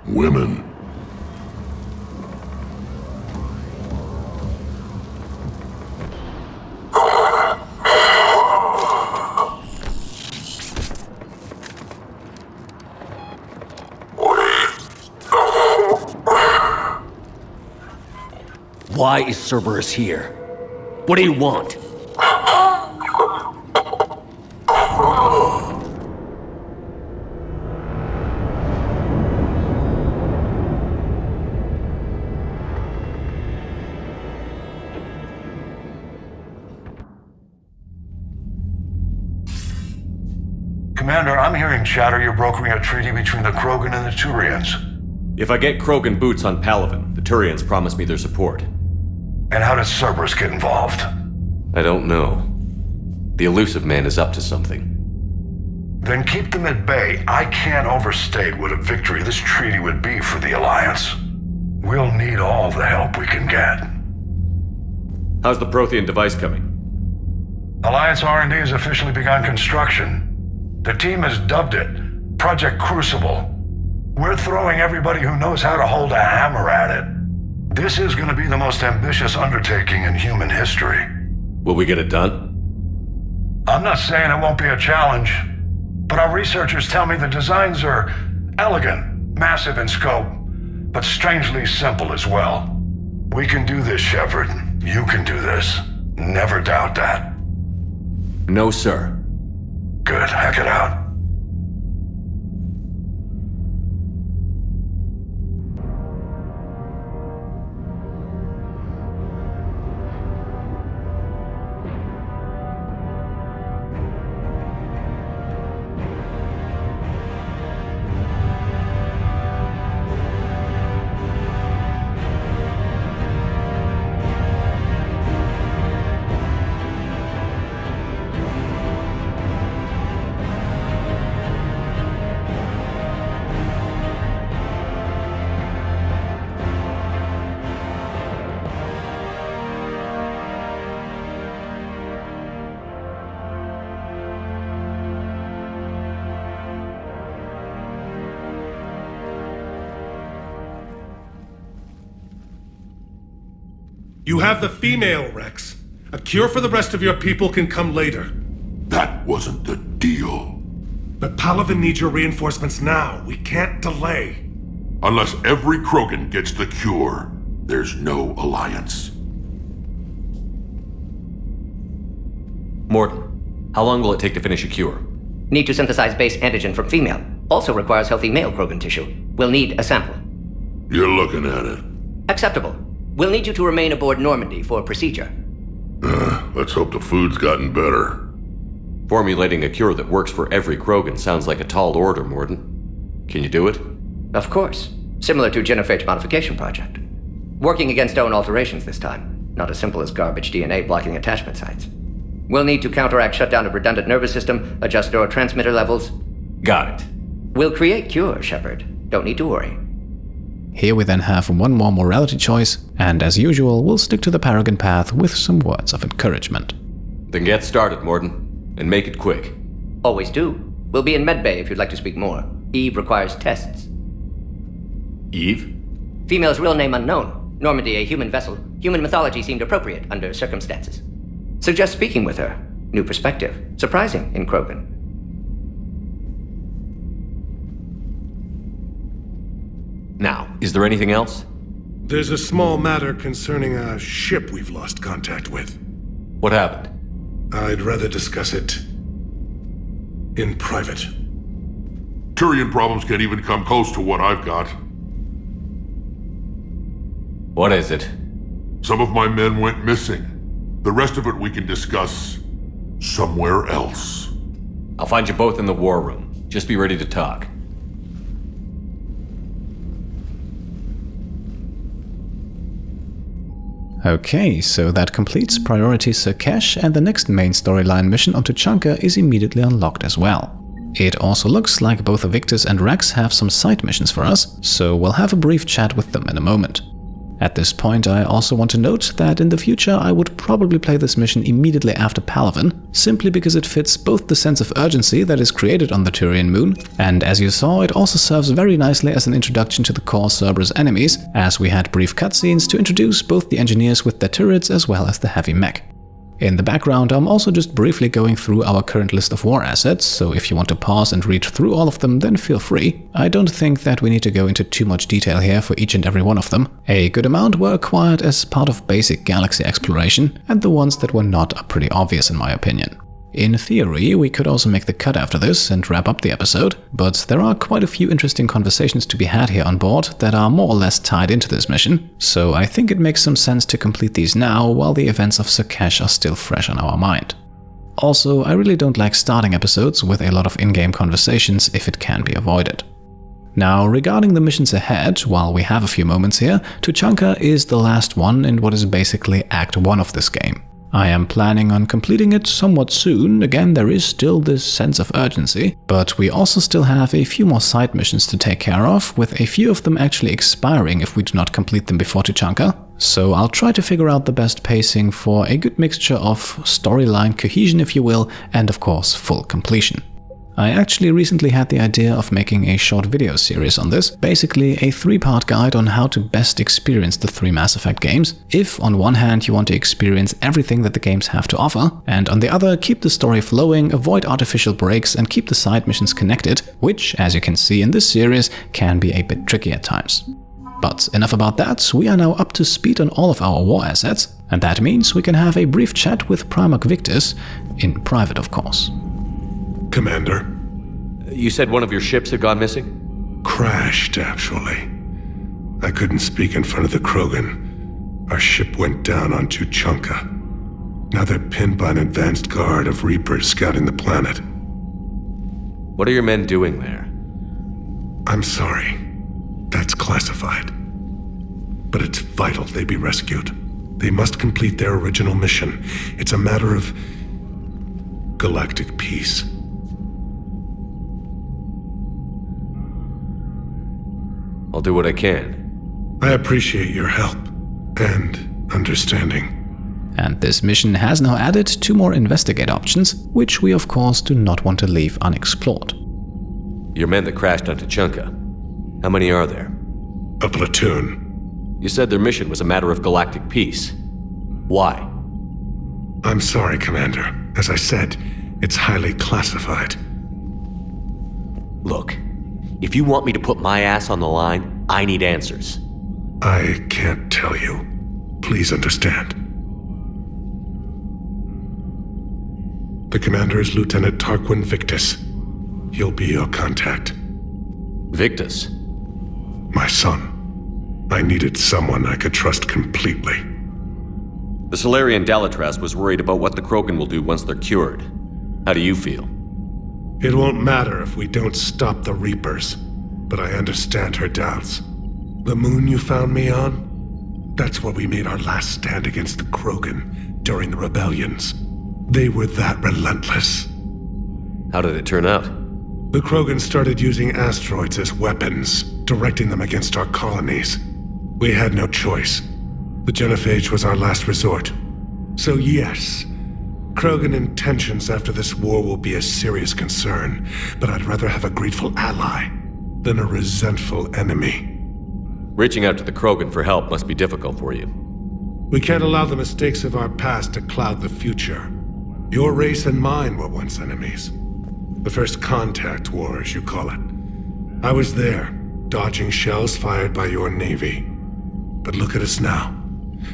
Women. Why is Cerberus here? What do you want? Commander, I'm hearing chatter you're brokering a treaty between the Krogan and the Turians. If I get Krogan boots on Palaven, the Turians promise me their support. And how does Cerberus get involved? I don't know. The elusive man is up to something. Then keep them at bay. I can't overstate what a victory this treaty would be for the Alliance. We'll need all the help we can get. How's the Prothean device coming? Alliance R&D has officially begun construction. The team has dubbed it Project Crucible. We're throwing everybody who knows how to hold a hammer at it. This is going to be the most ambitious undertaking in human history. Will we get it done? I'm not saying it won't be a challenge, but our researchers tell me the designs are elegant, massive in scope, but strangely simple as well. We can do this, Shepard. You can do this. Never doubt that. No, sir. Good. Hack it out. You have the female, Wrex. A cure for the rest of your people can come later. That wasn't the deal. But Palaven needs your reinforcements now. We can't delay. Unless every Krogan gets the cure, there's no alliance. Mordin, how long will it take to finish a cure? Need to synthesize base antigen from female. Also requires healthy male Krogan tissue. We'll need a sample. You're looking at it. Acceptable. We'll need you to remain aboard Normandy for procedure. Let's hope the food's gotten better. Formulating a cure that works for every Krogan sounds like a tall order, Mordin. Can you do it? Of course. Similar to genophage modification project. Working against own alterations this time. Not as simple as garbage DNA blocking attachment sites. We'll need to counteract shutdown of redundant nervous system, adjust neurotransmitter levels. Got it. We'll create cure, Shepard. Don't need to worry. Here we then have one more morality choice, and as usual, we'll stick to the Paragon path with some words of encouragement. Then get started, Mordin. And make it quick. Always do. We'll be in medbay if you'd like to speak more. Eve requires tests. Eve? Female's real name unknown. Normandy, a human vessel. Human mythology seemed appropriate under circumstances. Suggest speaking with her. New perspective. Surprising in Krogan. Now, is there anything else? There's a small matter concerning a ship we've lost contact with. What happened? I'd rather discuss it in private. Turian problems can't even come close to what I've got. What is it? Some of my men went missing. The rest of it we can discuss somewhere else. I'll find you both in the war room. Just be ready to talk. Okay, so that completes Priority Sur'Kesh, and the next main storyline mission on Tuchanka is immediately unlocked as well. It also looks like both Victus and Wrex have some side missions for us, so we'll have a brief chat with them in a moment. At this point, I also want to note that in the future I would probably play this mission immediately after Palaven, simply because it fits both the sense of urgency that is created on the Turian moon, and as you saw, it also serves very nicely as an introduction to the core Cerberus enemies, as we had brief cutscenes to introduce both the engineers with their turrets as well as the heavy mech. In the background, I'm also just briefly going through our current list of war assets, so if you want to pause and read through all of them, then feel free. I don't think that we need to go into too much detail here for each and every one of them. A good amount were acquired as part of basic galaxy exploration, and the ones that were not are pretty obvious in my opinion. In theory, we could also make the cut after this and wrap up the episode, but there are quite a few interesting conversations to be had here on board that are more or less tied into this mission, so I think it makes some sense to complete these now while the events of Sur'Kesh are still fresh on our mind. Also, I really don't like starting episodes with a lot of in-game conversations if it can be avoided. Now, regarding the missions ahead, while we have a few moments here, Tuchanka is the last one in what is basically Act 1 of this game. I am planning on completing it somewhat soon. Again, there is still this sense of urgency, but we also still have a few more side missions to take care of, with a few of them actually expiring if we do not complete them before Tuchanka. So I'll try to figure out the best pacing for a good mixture of storyline cohesion, if you will, and of course full completion. I actually recently had the idea of making a short video series on this, basically a 3-part guide on how to best experience the 3 Mass Effect games, if on one hand you want to experience everything that the games have to offer, and on the other keep the story flowing, avoid artificial breaks and keep the side missions connected, which, as you can see in this series, can be a bit tricky at times. But enough about that, we are now up to speed on all of our war assets, and that means we can have a brief chat with Primarch Victus, in private of course. Commander. You said one of your ships had gone missing? Crashed, actually. I couldn't speak in front of the Krogan. Our ship went down on Tuchanka. Now they're pinned by an advanced guard of Reapers scouting the planet. What are your men doing there? I'm sorry. That's classified. But it's vital they be rescued. They must complete their original mission. It's a matter of galactic peace. I'll do what I can. I appreciate your help and understanding. And this mission has now added 2 more investigate options, which we of course do not want to leave unexplored. Your men that crashed on Tuchanka, how many are there? A platoon. You said their mission was a matter of galactic peace. Why? I'm sorry, Commander. As I said, it's highly classified. Look, if you want me to put my ass on the line, I need answers. I can't tell you. Please understand. The commander is Lieutenant Tarquin Victus. He'll be your contact. Victus? My son. I needed someone I could trust completely. The Salarian Dalatras was worried about what the Krogan will do once they're cured. How do you feel? It won't matter if we don't stop the Reapers, but I understand her doubts. The moon you found me on? That's where we made our last stand against the Krogan during the rebellions. They were that relentless. How did it turn out? The Krogan started using asteroids as weapons, directing them against our colonies. We had no choice. The genophage was our last resort. So yes, Krogan intentions after this war will be a serious concern, but I'd rather have a grateful ally than a resentful enemy. Reaching out to the Krogan for help must be difficult for you. We can't allow the mistakes of our past to cloud the future. Your race and mine were once enemies. The first contact war, as you call it. I was there, dodging shells fired by your navy. But look at us now,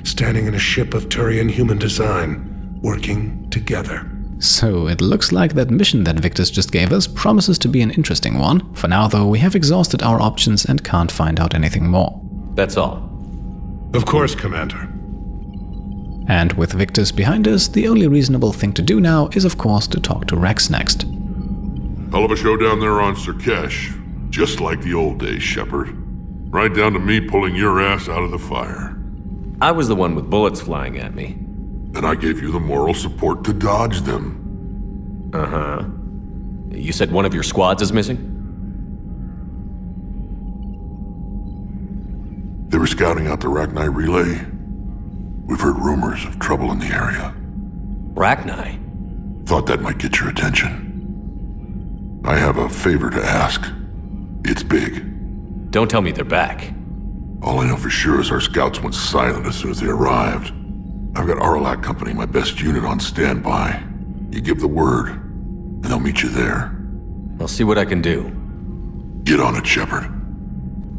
standing in a ship of Turian human design, working together. So it looks like that mission that Victus just gave us promises to be an interesting one. For now though, we have exhausted our options and can't find out anything more. That's all. Of course, Commander. And with Victus behind us, the only reasonable thing to do now is of course to talk to Wrex next. Hell of a show down there on Sur'Kesh. Just like the old days, Shepard. Right down to me pulling your ass out of the fire. I was the one with bullets flying at me. And I gave you the moral support to dodge them. Uh-huh. You said one of your squads is missing? They were scouting out the Rachni relay. We've heard rumors of trouble in the area. Rachni? Thought that might get your attention. I have a favor to ask. It's big. Don't tell me they're back. All I know for sure is our scouts went silent as soon as they arrived. I've got Aralak Company, my best unit, on standby. You give the word, and they'll meet you there. I'll see what I can do. Get on it, Shepard.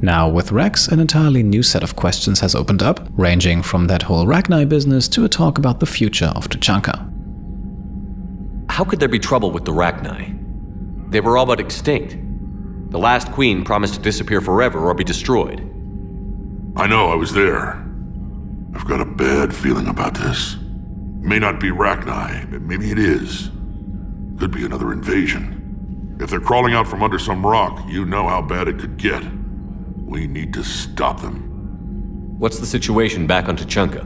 Now with Wrex, an entirely new set of questions has opened up, ranging from that whole Rachni business to a talk about the future of Tuchanka. How could there be trouble with the Rachni? They were all but extinct. The last queen promised to disappear forever or be destroyed. I know, I was there. I've got a bad feeling about this. May not be Rachni, but maybe it is. Could be another invasion. If they're crawling out from under some rock, you know how bad it could get. We need to stop them. What's the situation back on Tuchanka?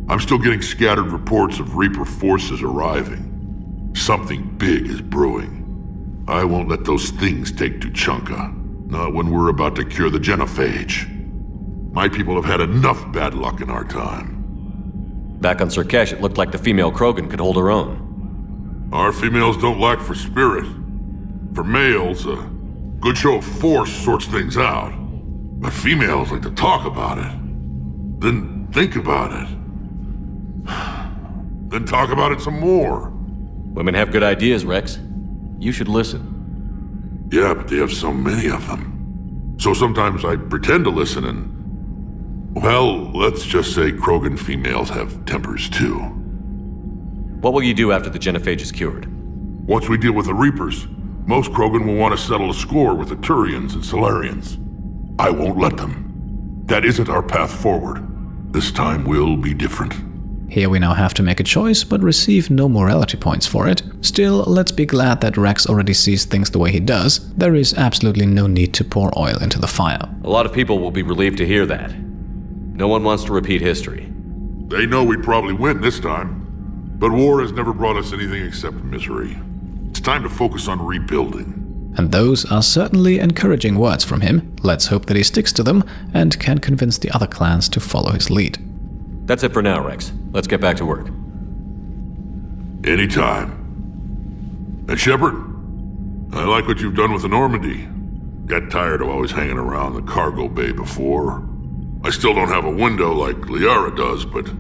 I'm still getting scattered reports of Reaper forces arriving. Something big is brewing. I won't let those things take Tuchanka. Not when we're about to cure the genophage. My people have had enough bad luck in our time. Back on Sur'Kesh, it looked like the female Krogan could hold her own. Our females don't lack for spirit. For males, a good show of force sorts things out. But females like to talk about it. Then think about it. Then talk about it some more. Women have good ideas, Wrex. You should listen. Yeah, but they have so many of them. So sometimes I pretend to listen and... well, let's just say Krogan females have tempers too. What will you do after the genophage is cured? Once we deal with the Reapers, most Krogan will want to settle a score with the Turians and Salarians. I won't let them. That isn't our path forward. This time will be different. Here we now have to make a choice, but receive no morality points for it. Still, let's be glad that Wrex already sees things the way he does. There is absolutely no need to pour oil into the fire. A lot of people will be relieved to hear that. No one wants to repeat history. They know we'd probably win this time. But war has never brought us anything except misery. It's time to focus on rebuilding. And those are certainly encouraging words from him. Let's hope that he sticks to them and can convince the other clans to follow his lead. That's it for now, Wrex. Let's get back to work. Anytime. And Shepard, I like what you've done with the Normandy. Got tired of always hanging around the cargo bay before. I still don't have a window like Liara does, but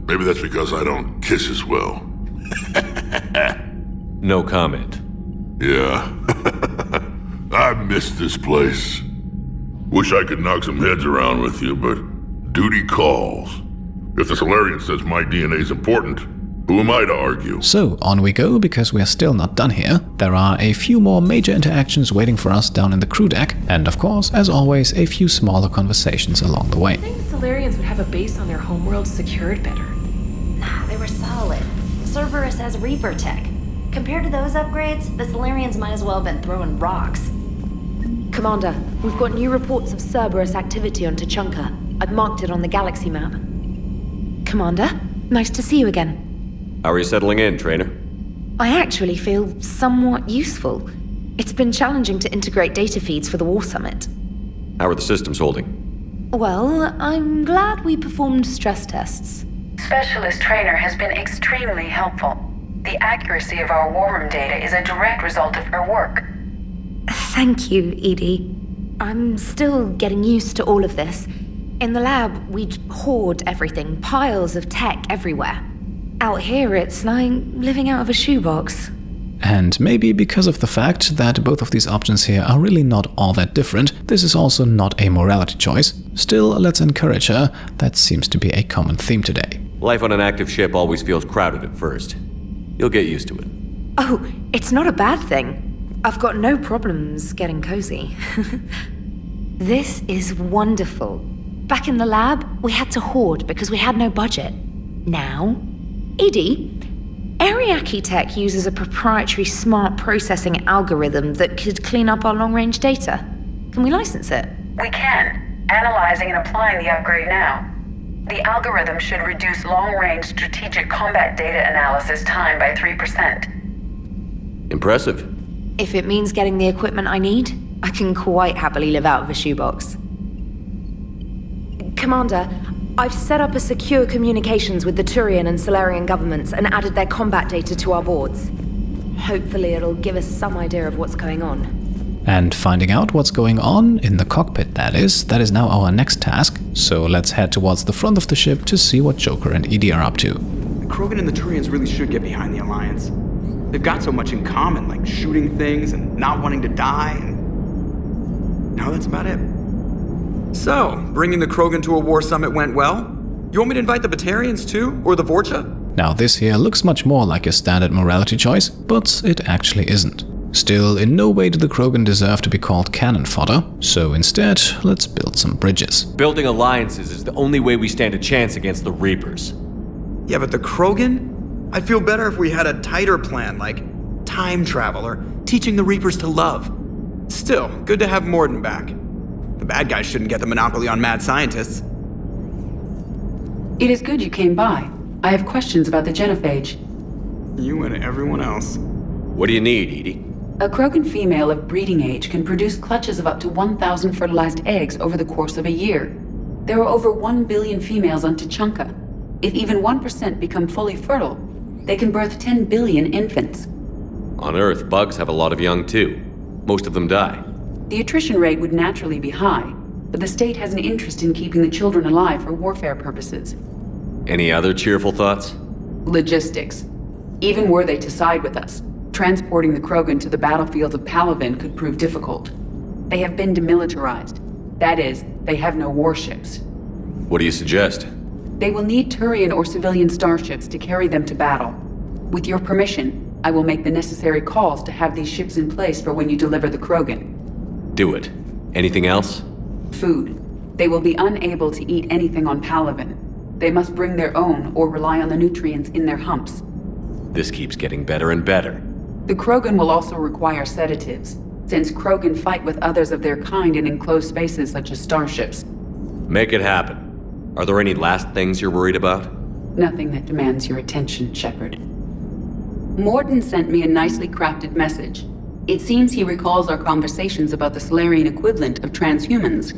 maybe that's because I don't kiss as well. No comment. Yeah. I've missed this place. Wish I could knock some heads around with you, but duty calls. If the Salarian says my DNA's important, who am I to argue? So on we go, because we are still not done here. There are a few more major interactions waiting for us down in the crew deck, and of course, as always, a few smaller conversations along the way. I think Salarians would have a base on their homeworld secured better. Nah, they were solid. Cerberus has Reaper tech. Compared to those upgrades, the Salarians might as well have been throwing rocks. Commander, we've got new reports of Cerberus activity on Tuchanka. I've marked it on the galaxy map. Commander, nice to see you again. How are you settling in, Trainer? I actually feel somewhat useful. It's been challenging to integrate data feeds for the War Summit. How are the systems holding? Well, I'm glad we performed stress tests. Specialist Trainer has been extremely helpful. The accuracy of our war room data is a direct result of her work. Thank you, Edie. I'm still getting used to all of this. In the lab, we'd hoard everything, piles of tech everywhere. Out here, it's like living out of a shoebox. And maybe because of the fact that both of these options here are really not all that different, this is also not a morality choice. Still, let's encourage her. That seems to be a common theme today. Life on an active ship always feels crowded at first. You'll get used to it. Oh, it's not a bad thing. I've got no problems getting cozy. This is wonderful. Back in the lab, we had to hoard because we had no budget. Now, Edie, Ariake Tech uses a proprietary smart processing algorithm that could clean up our long-range data. Can we license it? We can. Analyzing and applying the upgrade now. The algorithm should reduce long-range strategic combat data analysis time by 3%. Impressive. If it means getting the equipment I need, I can quite happily live out of a shoebox. Commander, I've set up a secure communications with the Turian and Salarian governments and added their combat data to our boards. Hopefully it'll give us some idea of what's going on. And finding out what's going on, in the cockpit that is now our next task. So let's head towards the front of the ship to see what Joker and Edie are up to. The Krogan and the Turians really should get behind the Alliance. They've got so much in common, like shooting things and not wanting to die, and now that's about it. So, bringing the Krogan to a war summit went well? You want me to invite the Batarians too? Or the Vorcha? Now this here looks much more like a standard morality choice, but it actually isn't. Still, in no way do the Krogan deserve to be called cannon fodder, so instead, let's build some bridges. Building alliances is the only way we stand a chance against the Reapers. Yeah, but the Krogan? I'd feel better if we had a tighter plan, like time travel or teaching the Reapers to love. Still, good to have Mordin back. The bad guys shouldn't get the monopoly on mad scientists. It is good you came by. I have questions about the genophage. You and everyone else. What do you need, Edie? A Krogan female of breeding age can produce clutches of up to 1,000 fertilized eggs over the course of a year. There are over 1 billion females on Tuchanka. If even 1% become fully fertile, they can birth 10 billion infants. On Earth, bugs have a lot of young too. Most of them die. The attrition rate would naturally be high, but the state has an interest in keeping the children alive for warfare purposes. Any other cheerful thoughts? Logistics. Even were they to side with us, transporting the Krogan to the battlefields of Palaven could prove difficult. They have been demilitarized. That is, they have no warships. What do you suggest? They will need Turian or civilian starships to carry them to battle. With your permission, I will make the necessary calls to have these ships in place for when you deliver the Krogan. Do it. Anything else? Food. They will be unable to eat anything on Palaven. They must bring their own or rely on the nutrients in their humps. This keeps getting better and better. The Krogan will also require sedatives, since Krogan fight with others of their kind in enclosed spaces such as starships. Make it happen. Are there any last things you're worried about? Nothing that demands your attention, Shepard. Mordin sent me a nicely crafted message. It seems he recalls our conversations about the Salarian equivalent of transhumans.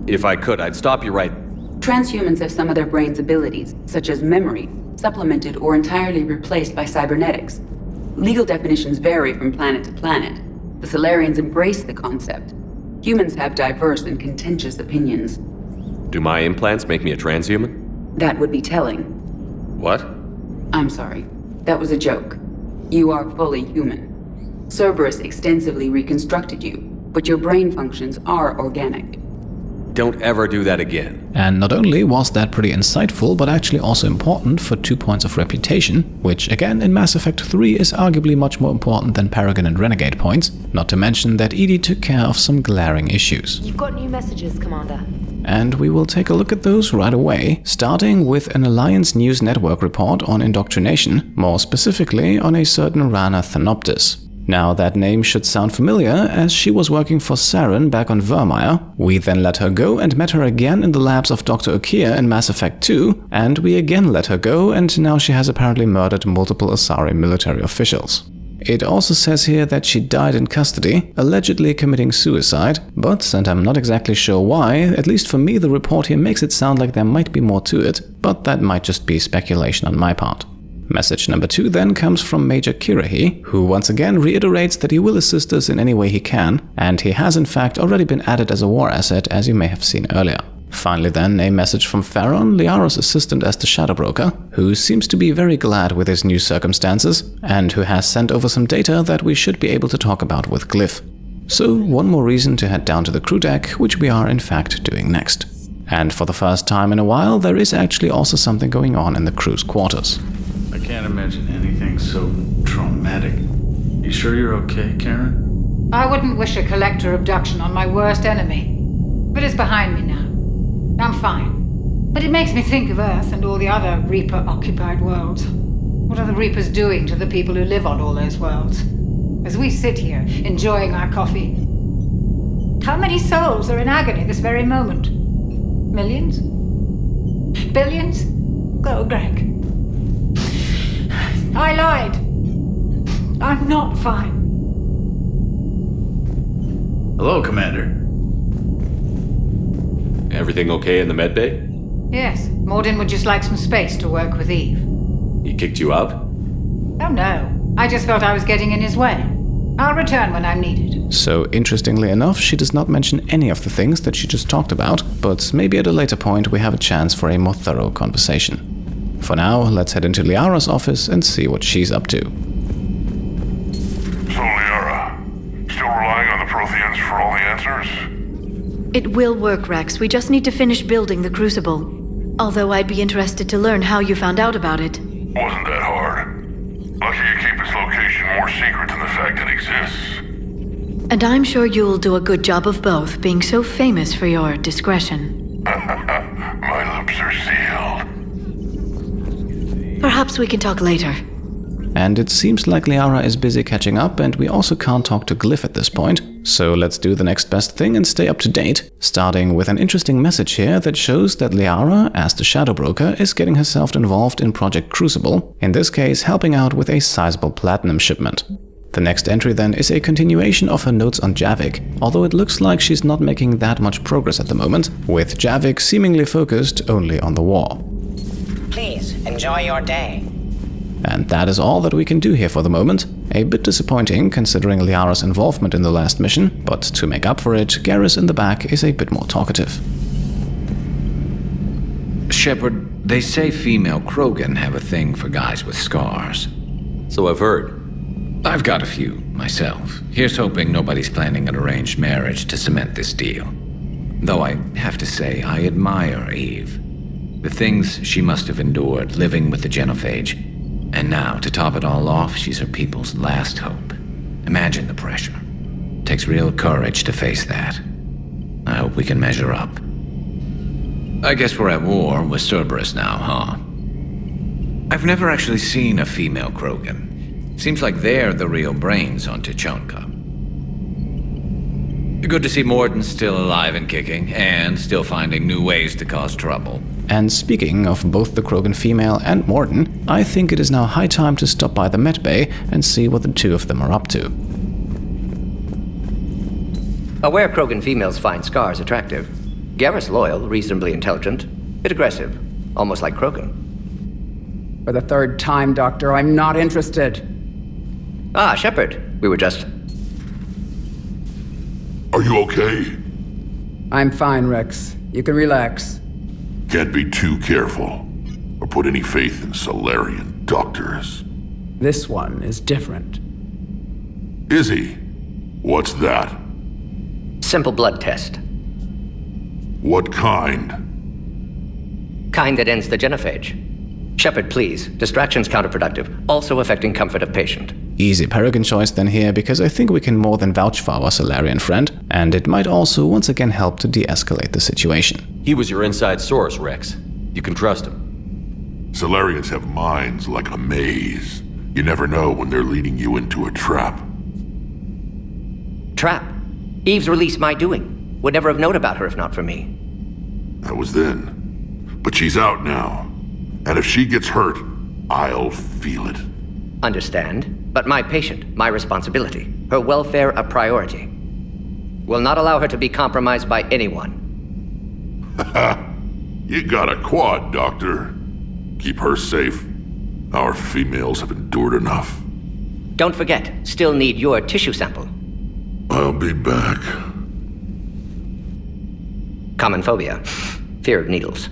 If I could, I'd stop you right. Transhumans have some of their brain's abilities, such as memory, supplemented or entirely replaced by cybernetics. Legal definitions vary from planet to planet. The Salarians embrace the concept. Humans have diverse and contentious opinions. Do my implants make me a transhuman? That would be telling. What? I'm sorry. That was a joke. You are fully human. Cerberus extensively reconstructed you. but your brain functions are organic. Don't ever do that again. And not only was that pretty insightful, but actually also important for 2 points of reputation, which again in Mass Effect 3 is arguably much more important than Paragon and Renegade points, not to mention that EDI took care of some glaring issues. You've got new messages, Commander. And we will take a look at those right away, starting with an Alliance News Network report on indoctrination, more specifically on a certain Rana Thanoptis. Now that name should sound familiar, as she was working for Saren back on Vermeer. We then let her go and met her again in the labs of Dr. Okeer in Mass Effect 2, and we again let her go, and now she has apparently murdered multiple Asari military officials. It also says here that she died in custody, allegedly committing suicide, but, and I'm not exactly sure why, at least for me the report here makes it sound like there might be more to it, but that might just be speculation on my part. Message number 2 then comes from Major Kirrahe, who once again reiterates that he will assist us in any way he can, and he has in fact already been added as a war asset, as you may have seen earlier. Finally then, a message from Farron, Liara's assistant as the Shadow Broker, who seems to be very glad with his new circumstances, and who has sent over some data that we should be able to talk about with Glyph. So one more reason to head down to the crew deck, which we are in fact doing next. And for the first time in a while, there is actually also something going on in the crew's quarters. I can't imagine anything so traumatic. You sure you're okay, Karen? I wouldn't wish a collector abduction on my worst enemy. But it's behind me now. I'm fine. But it makes me think of Earth and all the other Reaper-occupied worlds. What are the Reapers doing to the people who live on all those worlds? As we sit here, enjoying our coffee. How many souls are in agony this very moment? Millions? Billions? Go, Greg. I lied. I'm not fine. Hello, Commander. Everything okay in the medbay? Yes, Mordin would just like some space to work with Eve. He kicked you out? Oh no, I just felt I was getting in his way. I'll return when I'm needed. So interestingly enough, she does not mention any of the things that she just talked about, but maybe at a later point we have a chance for a more thorough conversation. For now, let's head into Liara's office and see what she's up to. So, Liara, still relying on the Protheans for all the answers? It will work, Wrex. We just need to finish building the Crucible. Although I'd be interested to learn how you found out about it. Wasn't that hard. Lucky you keep its location more secret than the fact it exists. And I'm sure you'll do a good job of both, being so famous for your discretion. My lips are sealed. Perhaps we can talk later. And it seems like Liara is busy catching up, and we also can't talk to Glyph at this point, so let's do the next best thing and stay up to date, starting with an interesting message here that shows that Liara, as the Shadow Broker, is getting herself involved in Project Crucible, in this case helping out with a sizable platinum shipment. The next entry then is a continuation of her notes on Javik, although it looks like she's not making that much progress at the moment, with Javik seemingly focused only on the war. Please, enjoy your day. And that is all that we can do here for the moment. A bit disappointing considering Liara's involvement in the last mission, but to make up for it, Garrus in the back is a bit more talkative. Shepard, they say female Krogan have a thing for guys with scars. So I've heard. I've got a few, myself. Here's hoping nobody's planning an arranged marriage to cement this deal. Though I have to say, I admire Eve. The things she must have endured living with the genophage. And now, to top it all off, she's her people's last hope. Imagine the pressure. Takes real courage to face that. I hope we can measure up. I guess we're at war with Cerberus now, huh? I've never actually seen a female Krogan. Seems like they're the real brains on Tuchanka. Good to see Mordin still alive and kicking, and still finding new ways to cause trouble. And speaking of both the Krogan Female and Mordin, I think it is now high time to stop by the medbay and see what the two of them are up to. Aware Krogan females find scars attractive. Garrus loyal, reasonably intelligent, bit aggressive, almost like Krogan. For the third time, Doctor, I'm not interested. Ah, Shepard, we were just... Are you okay? I'm fine, Wrex. You can relax. Can't be too careful, or put any faith in Salarian doctors. This one is different. Is he? What's that? Simple blood test. What kind? Kind that ends the genophage. Shepard, please. Distraction's counterproductive, also affecting comfort of patient. Easy Paragon choice then here, because I think we can more than vouch for our Salarian friend, and it might also once again help to de-escalate the situation. He was your inside source, Wrex. You can trust him. Salarians have minds like a maze. You never know when they're leading you into a trap. Trap? Eve's release my doing. Would never have known about her if not for me. That was then. But she's out now. And if she gets hurt, I'll feel it. Understand. But my patient, my responsibility. Her welfare a priority. Will not allow her to be compromised by anyone. You got a quad, Doctor. Keep her safe. Our females have endured enough. Don't forget, still need your tissue sample. I'll be back. Common phobia. Fear of needles.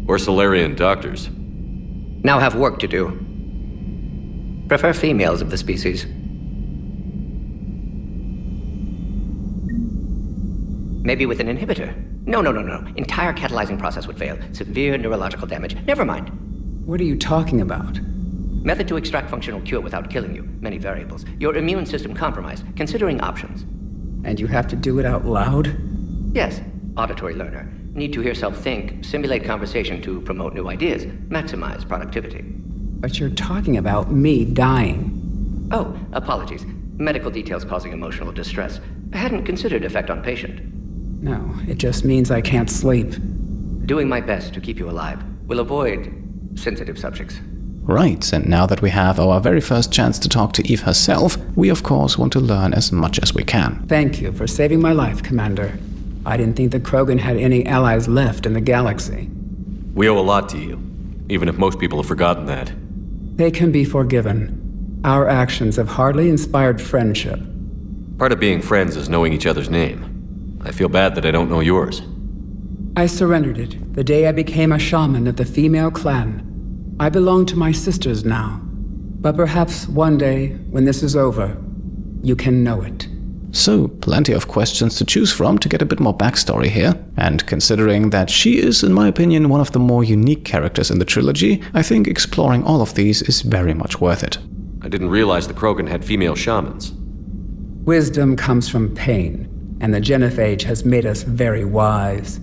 Or Salarian doctors. Now have work to do. Prefer females of the species. Maybe with an inhibitor. No. Entire catalyzing process would fail. Severe neurological damage. Never mind. What are you talking about? Method to extract functional cure without killing you. Many variables. Your immune system compromised. Considering options. And you have to do it out loud? Yes. Auditory learner. Need to hear self think, simulate conversation to promote new ideas, maximize productivity. But you're talking about me dying. Oh, apologies. Medical details causing emotional distress. I hadn't considered effect on patient. No, it just means I can't sleep. Doing my best to keep you alive. Will avoid sensitive subjects. Right, and now that we have our very first chance to talk to Eve herself, we of course want to learn as much as we can. Thank you for saving my life, Commander. I didn't think the Krogan had any allies left in the galaxy. We owe a lot to you, even if most people have forgotten that. They can be forgiven. Our actions have hardly inspired friendship. Part of being friends is knowing each other's name. I feel bad that I don't know yours. I surrendered it the day I became a shaman of the female clan. I belong to my sisters now. But perhaps one day, when this is over, you can know it. So, plenty of questions to choose from to get a bit more backstory here, and considering that she is, in my opinion, one of the more unique characters in the trilogy, I think exploring all of these is very much worth it. I didn't realize the Krogan had female shamans. Wisdom comes from pain, and the genophage has made us very wise.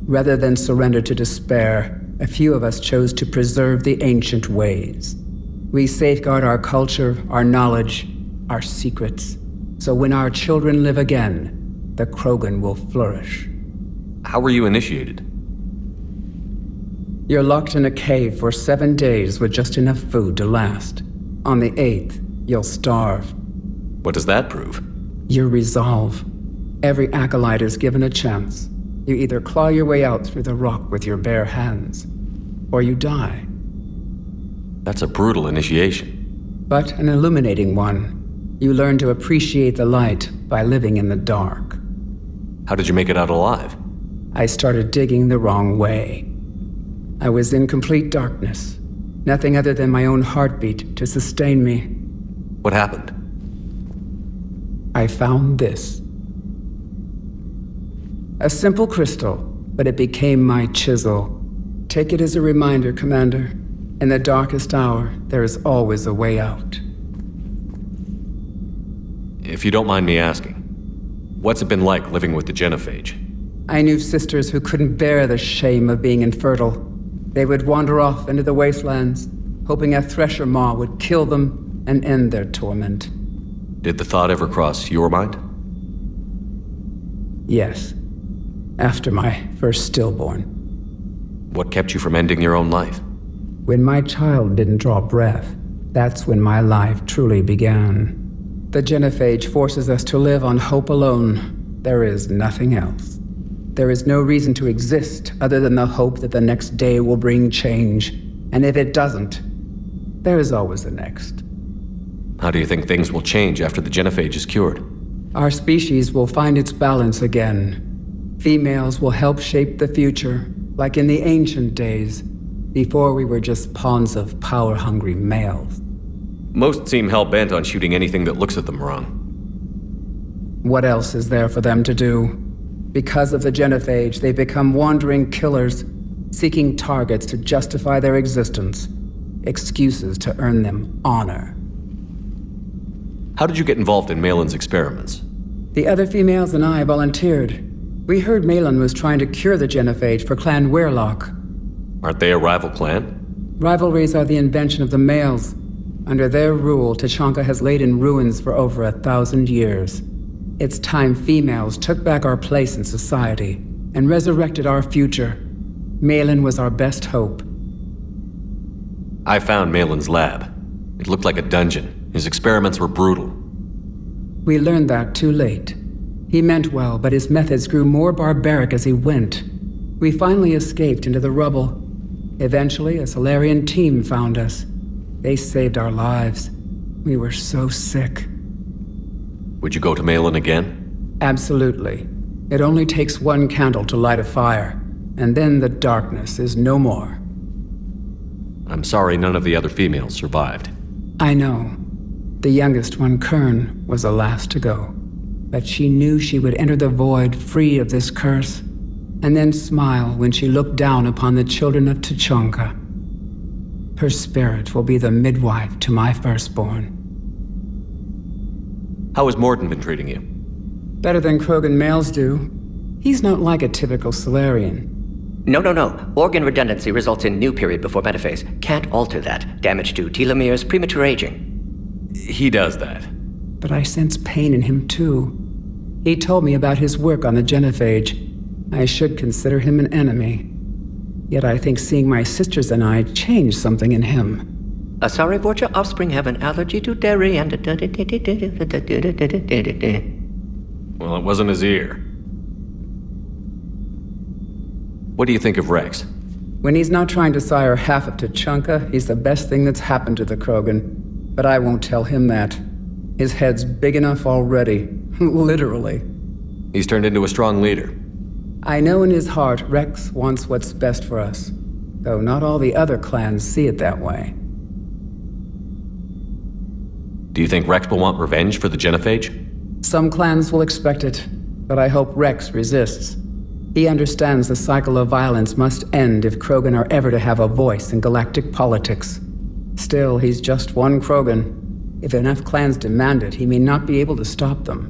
Rather than surrender to despair, a few of us chose to preserve the ancient ways. We safeguard our culture, our knowledge, our secrets. So when our children live again, the Krogan will flourish. How were you initiated? You're locked in a cave for 7 days with just enough food to last. On the 8th, you'll starve. What does that prove? Your resolve. Every acolyte is given a chance. You either claw your way out through the rock with your bare hands, or you die. That's a brutal initiation. But an illuminating one. You learn to appreciate the light by living in the dark. How did you make it out alive? I started digging the wrong way. I was in complete darkness. Nothing other than my own heartbeat to sustain me. What happened? I found this. A simple crystal, but it became my chisel. Take it as a reminder, Commander. In the darkest hour, there is always a way out. If you don't mind me asking, what's it been like living with the genophage? I knew sisters who couldn't bear the shame of being infertile. They would wander off into the wastelands, hoping a thresher maw would kill them and end their torment. Did the thought ever cross your mind? Yes. After my first stillborn. What kept you from ending your own life? When my child didn't draw breath, that's when my life truly began. The genophage forces us to live on hope alone. There is nothing else. There is no reason to exist other than the hope that the next day will bring change. And if it doesn't, there is always the next. How do you think things will change after the genophage is cured? Our species will find its balance again. Females will help shape the future, like in the ancient days, before we were just pawns of power-hungry males. Most seem hell-bent on shooting anything that looks at them wrong. What else is there for them to do? Because of the genophage, they become wandering killers, seeking targets to justify their existence. Excuses to earn them honor. How did you get involved in Malin's experiments? The other females and I volunteered. We heard Malin was trying to cure the genophage for Clan Weirlock. Aren't they a rival clan? Rivalries are the invention of the males. Under their rule, Tuchanka has laid in ruins for over 1,000 years. It's time females took back our place in society and resurrected our future. Malin was our best hope. I found Malin's lab. It looked like a dungeon. His experiments were brutal. We learned that too late. He meant well, but his methods grew more barbaric as he went. We finally escaped into the rubble. Eventually, a Salarian team found us. They saved our lives. We were so sick. Would you go to Malin again? Absolutely. It only takes one candle to light a fire, and then the darkness is no more. I'm sorry none of the other females survived. I know. The youngest one, Kern, was the last to go. But she knew she would enter the void free of this curse, and then smile when she looked down upon the children of Tuchanka. Her spirit will be the midwife to my firstborn. How has Mordin been treating you? Better than Krogan males do. He's not like a typical Salarian. No. Organ redundancy results in new period before metaphase. Can't alter that. Damage to telomeres, premature aging. He does that. But I sense pain in him too. He told me about his work on the genophage. I should consider him an enemy. Yet I think seeing my sisters and I changed something in him. Sorry, Vorcha, offspring have an allergy to dairy and... Well, it wasn't his ear. What do you think of Wrex? When he's not trying to sire half of Tuchanka, he's the best thing that's happened to the Krogan. But I won't tell him that. His head's big enough already. Literally. He's turned into a strong leader. I know in his heart Wrex wants what's best for us. Though not all the other clans see it that way. Do you think Wrex will want revenge for the genophage? Some clans will expect it, but I hope Wrex resists. He understands the cycle of violence must end if Krogan are ever to have a voice in galactic politics. Still, he's just one Krogan. If enough clans demand it, he may not be able to stop them.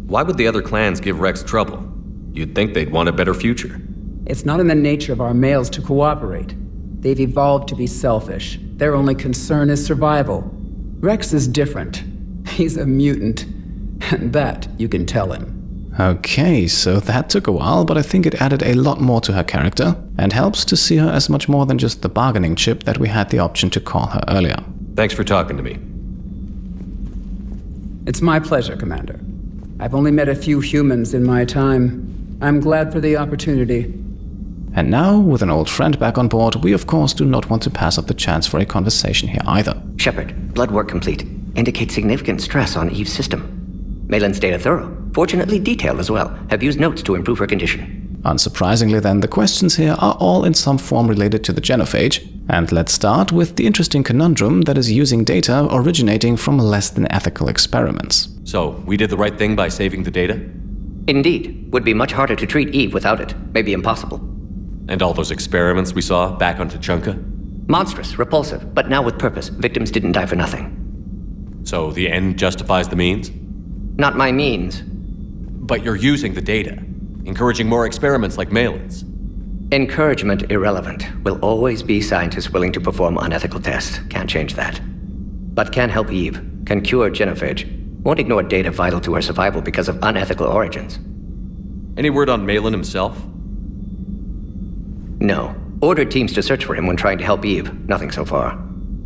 Why would the other clans give Wrex trouble? You'd think they'd want a better future. It's not in the nature of our males to cooperate. They've evolved to be selfish. Their only concern is survival. Wrex is different. He's a mutant. And that you can tell him. Okay, so that took a while, but I think it added a lot more to her character, and helps to see her as much more than just the bargaining chip that we had the option to call her earlier. Thanks for talking to me. It's my pleasure, Commander. I've only met a few humans in my time. I'm glad for the opportunity. And now, with an old friend back on board, we of course do not want to pass up the chance for a conversation here either. Shepard, blood work complete. Indicates significant stress on Eve's system. Malin's data thorough. Fortunately detailed as well. Have used notes to improve her condition. Unsurprisingly then, the questions here are all in some form related to the genophage. And let's start with the interesting conundrum that is using data originating from less than ethical experiments. So, we did the right thing by saving the data? Indeed. Would be much harder to treat Eve without it. Maybe impossible. And all those experiments we saw back on Tuchanka? Monstrous, repulsive, but now with purpose. Victims didn't die for nothing. So the end justifies the means? Not my means. But you're using the data, encouraging more experiments like Malin's. Encouragement irrelevant. Will always be scientists willing to perform unethical tests. Can't change that. But can help Eve. Can cure genophage. Won't ignore data vital to her survival because of unethical origins. Any word on Malin himself? No. Ordered teams to search for him when trying to help Eve. Nothing so far.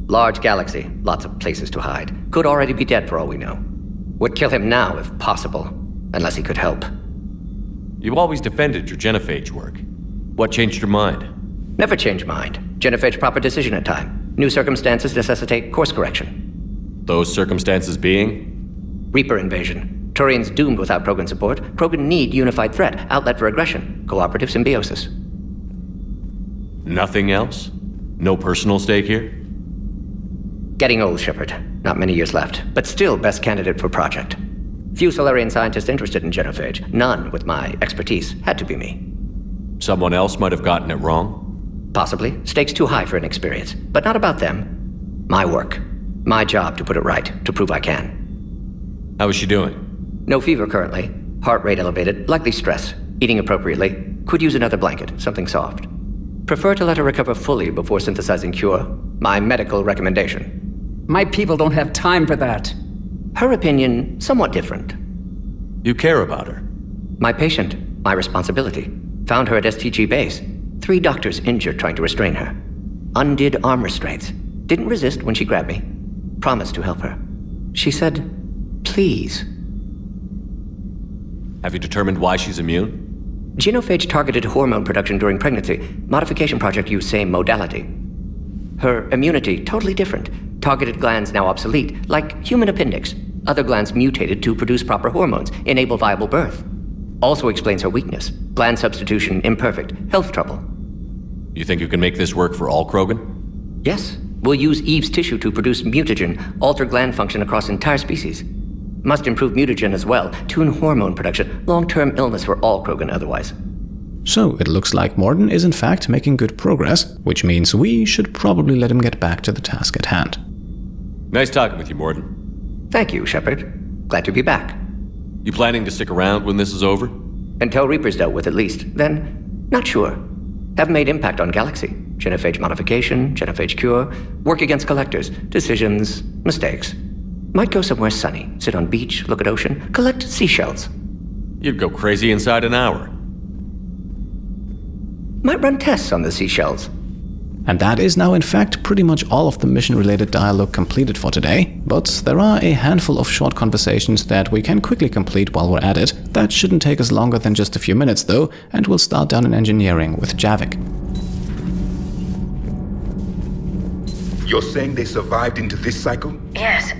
Large galaxy. Lots of places to hide. Could already be dead for all we know. Would kill him now if possible. Unless he could help. You've always defended your genophage work. What changed your mind? Never change mind. Genophage proper decision at time. New circumstances necessitate course correction. Those circumstances being? Reaper invasion. Turians doomed without Krogan support. Krogan need unified threat. Outlet for aggression. Cooperative symbiosis. Nothing else? No personal stake here? Getting old, Shepard. Not many years left. But still best candidate for project. Few Salarian scientists interested in genophage. None with my expertise. Had to be me. Someone else might have gotten it wrong? Possibly. Stakes too high for inexperience. But not about them. My work. My job to put it right, to prove I can. How is she doing? No fever currently. Heart rate elevated, likely stress. Eating appropriately. Could use another blanket, something soft. Prefer to let her recover fully before synthesizing cure. My medical recommendation. My people don't have time for that. Her opinion, somewhat different. You care about her? My patient, my responsibility. Found her at STG base. 3 doctors injured trying to restrain her. Undid arm restraints. Didn't resist when she grabbed me. Promised to help her. She said, please. Have you determined why she's immune? Genophage targeted hormone production during pregnancy. Modification project used same modality. Her immunity, totally different. Targeted glands now obsolete, like human appendix. Other glands mutated to produce proper hormones, enable viable birth. Also explains her weakness. Gland substitution imperfect. Health trouble. You think you can make this work for all Krogan? Yes. We'll use Eve's tissue to produce mutagen, alter gland function across entire species. Must improve mutagen as well, tune hormone production, long-term illness for all Krogan otherwise. So it looks like Mordin is in fact making good progress, which means we should probably let him get back to the task at hand. Nice talking with you, Mordin. Thank you, Shepard. Glad to be back. You planning to stick around when this is over? Until Reaper's dealt with at least. Then, not sure. Have made impact on Galaxy. Genophage modification, genophage cure, work against collectors, decisions, mistakes. Might go somewhere sunny, sit on beach, look at ocean, collect seashells. You'd go crazy inside an hour. Might run tests on the seashells. And that is now in fact pretty much all of the mission-related dialogue completed for today, but there are a handful of short conversations that we can quickly complete while we're at it. That shouldn't take us longer than just a few minutes though, and we'll start down in engineering with Javik. You're saying they survived into this cycle? Yes.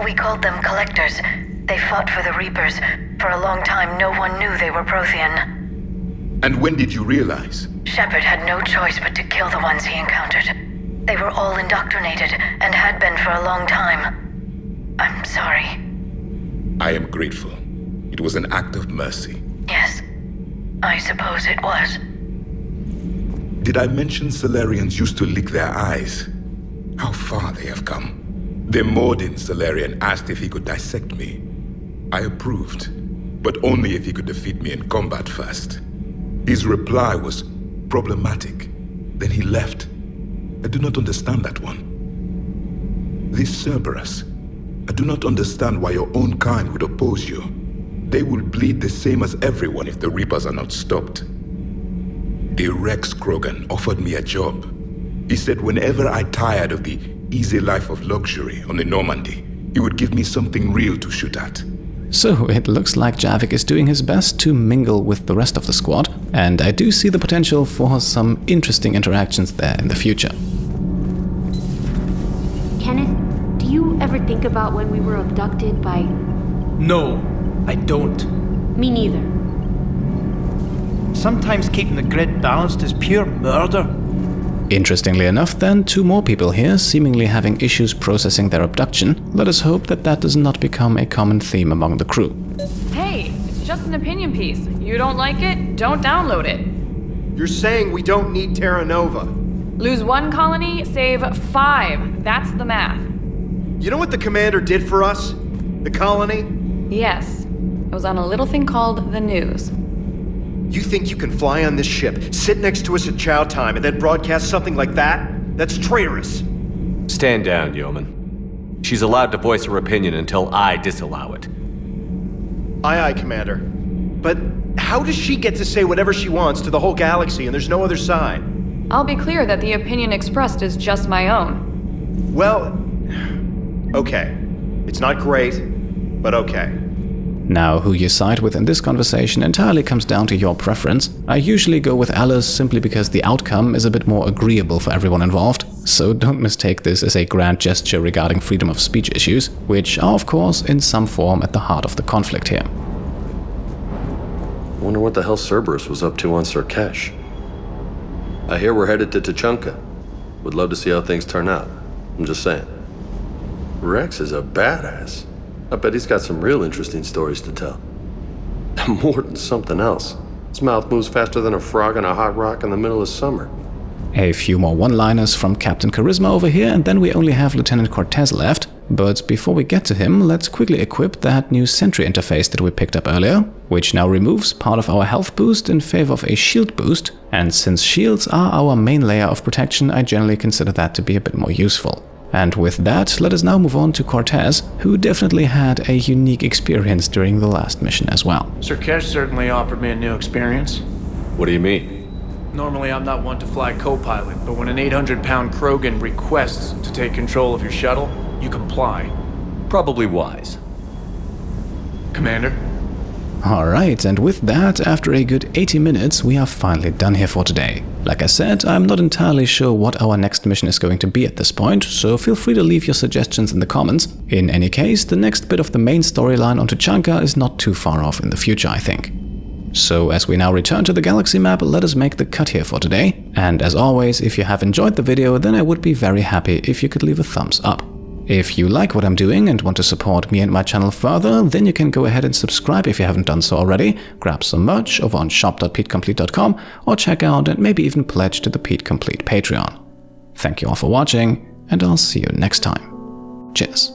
We called them collectors. They fought for the Reapers. For a long time, no one knew they were Prothean. And when did you realize? Shepard had no choice but to kill the ones he encountered. They were all indoctrinated, and had been for a long time. I'm sorry. I am grateful. It was an act of mercy. Yes, I suppose it was. Did I mention Salarians used to lick their eyes? How far they have come. The Mordin Salarian asked if he could dissect me. I approved, but only if he could defeat me in combat first. His reply was problematic. Then he left. I do not understand that one. This Cerberus, I do not understand why your own kind would oppose you. They will bleed the same as everyone if the Reapers are not stopped. A Wrex Krogan offered me a job. He said whenever I tired of the easy life of luxury on the Normandy, he would give me something real to shoot at. So it looks like Javik is doing his best to mingle with the rest of the squad, and I do see the potential for some interesting interactions there in the future. Kenneth, do you ever think about when we were abducted by... No, I don't. Me neither. Sometimes keeping the grid balanced is pure murder. Interestingly enough then, 2 more people here seemingly having issues processing their abduction. Let us hope that that does not become a common theme among the crew. Hey, it's just an opinion piece. You don't like it? Don't download it. You're saying we don't need Terra Nova. Lose 1 colony, save 5. That's the math. You know what the commander did for us? The colony? Yes. It was on a little thing called the news. You think you can fly on this ship, sit next to us at chow time, and then broadcast something like that? That's traitorous. Stand down, yeoman. She's allowed to voice her opinion until I disallow it. Aye, aye, Commander. But how does she get to say whatever she wants to the whole galaxy and there's no other side? I'll be clear that the opinion expressed is just my own. Well, okay. It's not great, but okay. Now, who you side with in this conversation entirely comes down to your preference. I usually go with Alice simply because the outcome is a bit more agreeable for everyone involved, so don't mistake this as a grand gesture regarding freedom of speech issues, which are of course in some form at the heart of the conflict here. Wonder what the hell Cerberus was up to on Sur'Kesh. I hear we're headed to Tuchanka. Would love to see how things turn out. I'm just saying. Wrex is a badass. I bet he's got some real interesting stories to tell. Mordin's something else. His mouth moves faster than a frog on a hot rock in the middle of summer. A few more one-liners from Captain Charisma over here, and then we only have Lieutenant Cortez left. But before we get to him, let's quickly equip that new sentry interface that we picked up earlier, which now removes part of our health boost in favor of a shield boost, and since shields are our main layer of protection, I generally consider that to be a bit more useful. And with that, let us now move on to Cortez, who definitely had a unique experience during the last mission as well. Sur'Kesh certainly offered me a new experience. What do you mean? Normally I'm not one to fly co-pilot, but when an 800-pound Krogan requests to take control of your shuttle, you comply. Probably wise. Commander? Alright, and with that, after a good 80 minutes, we are finally done here for today. Like I said, I'm not entirely sure what our next mission is going to be at this point, so feel free to leave your suggestions in the comments. In any case, the next bit of the main storyline on Tuchanka is not too far off in the future, I think. So as we now return to the galaxy map, let us make the cut here for today. And as always, if you have enjoyed the video, then I would be very happy if you could leave a thumbs up. If you like what I'm doing and want to support me and my channel further, then you can go ahead and subscribe if you haven't done so already, grab some merch over on shop.petecomplete.com, or check out and maybe even pledge to the Pete Complete Patreon. Thank you all for watching, and I'll see you next time. Cheers.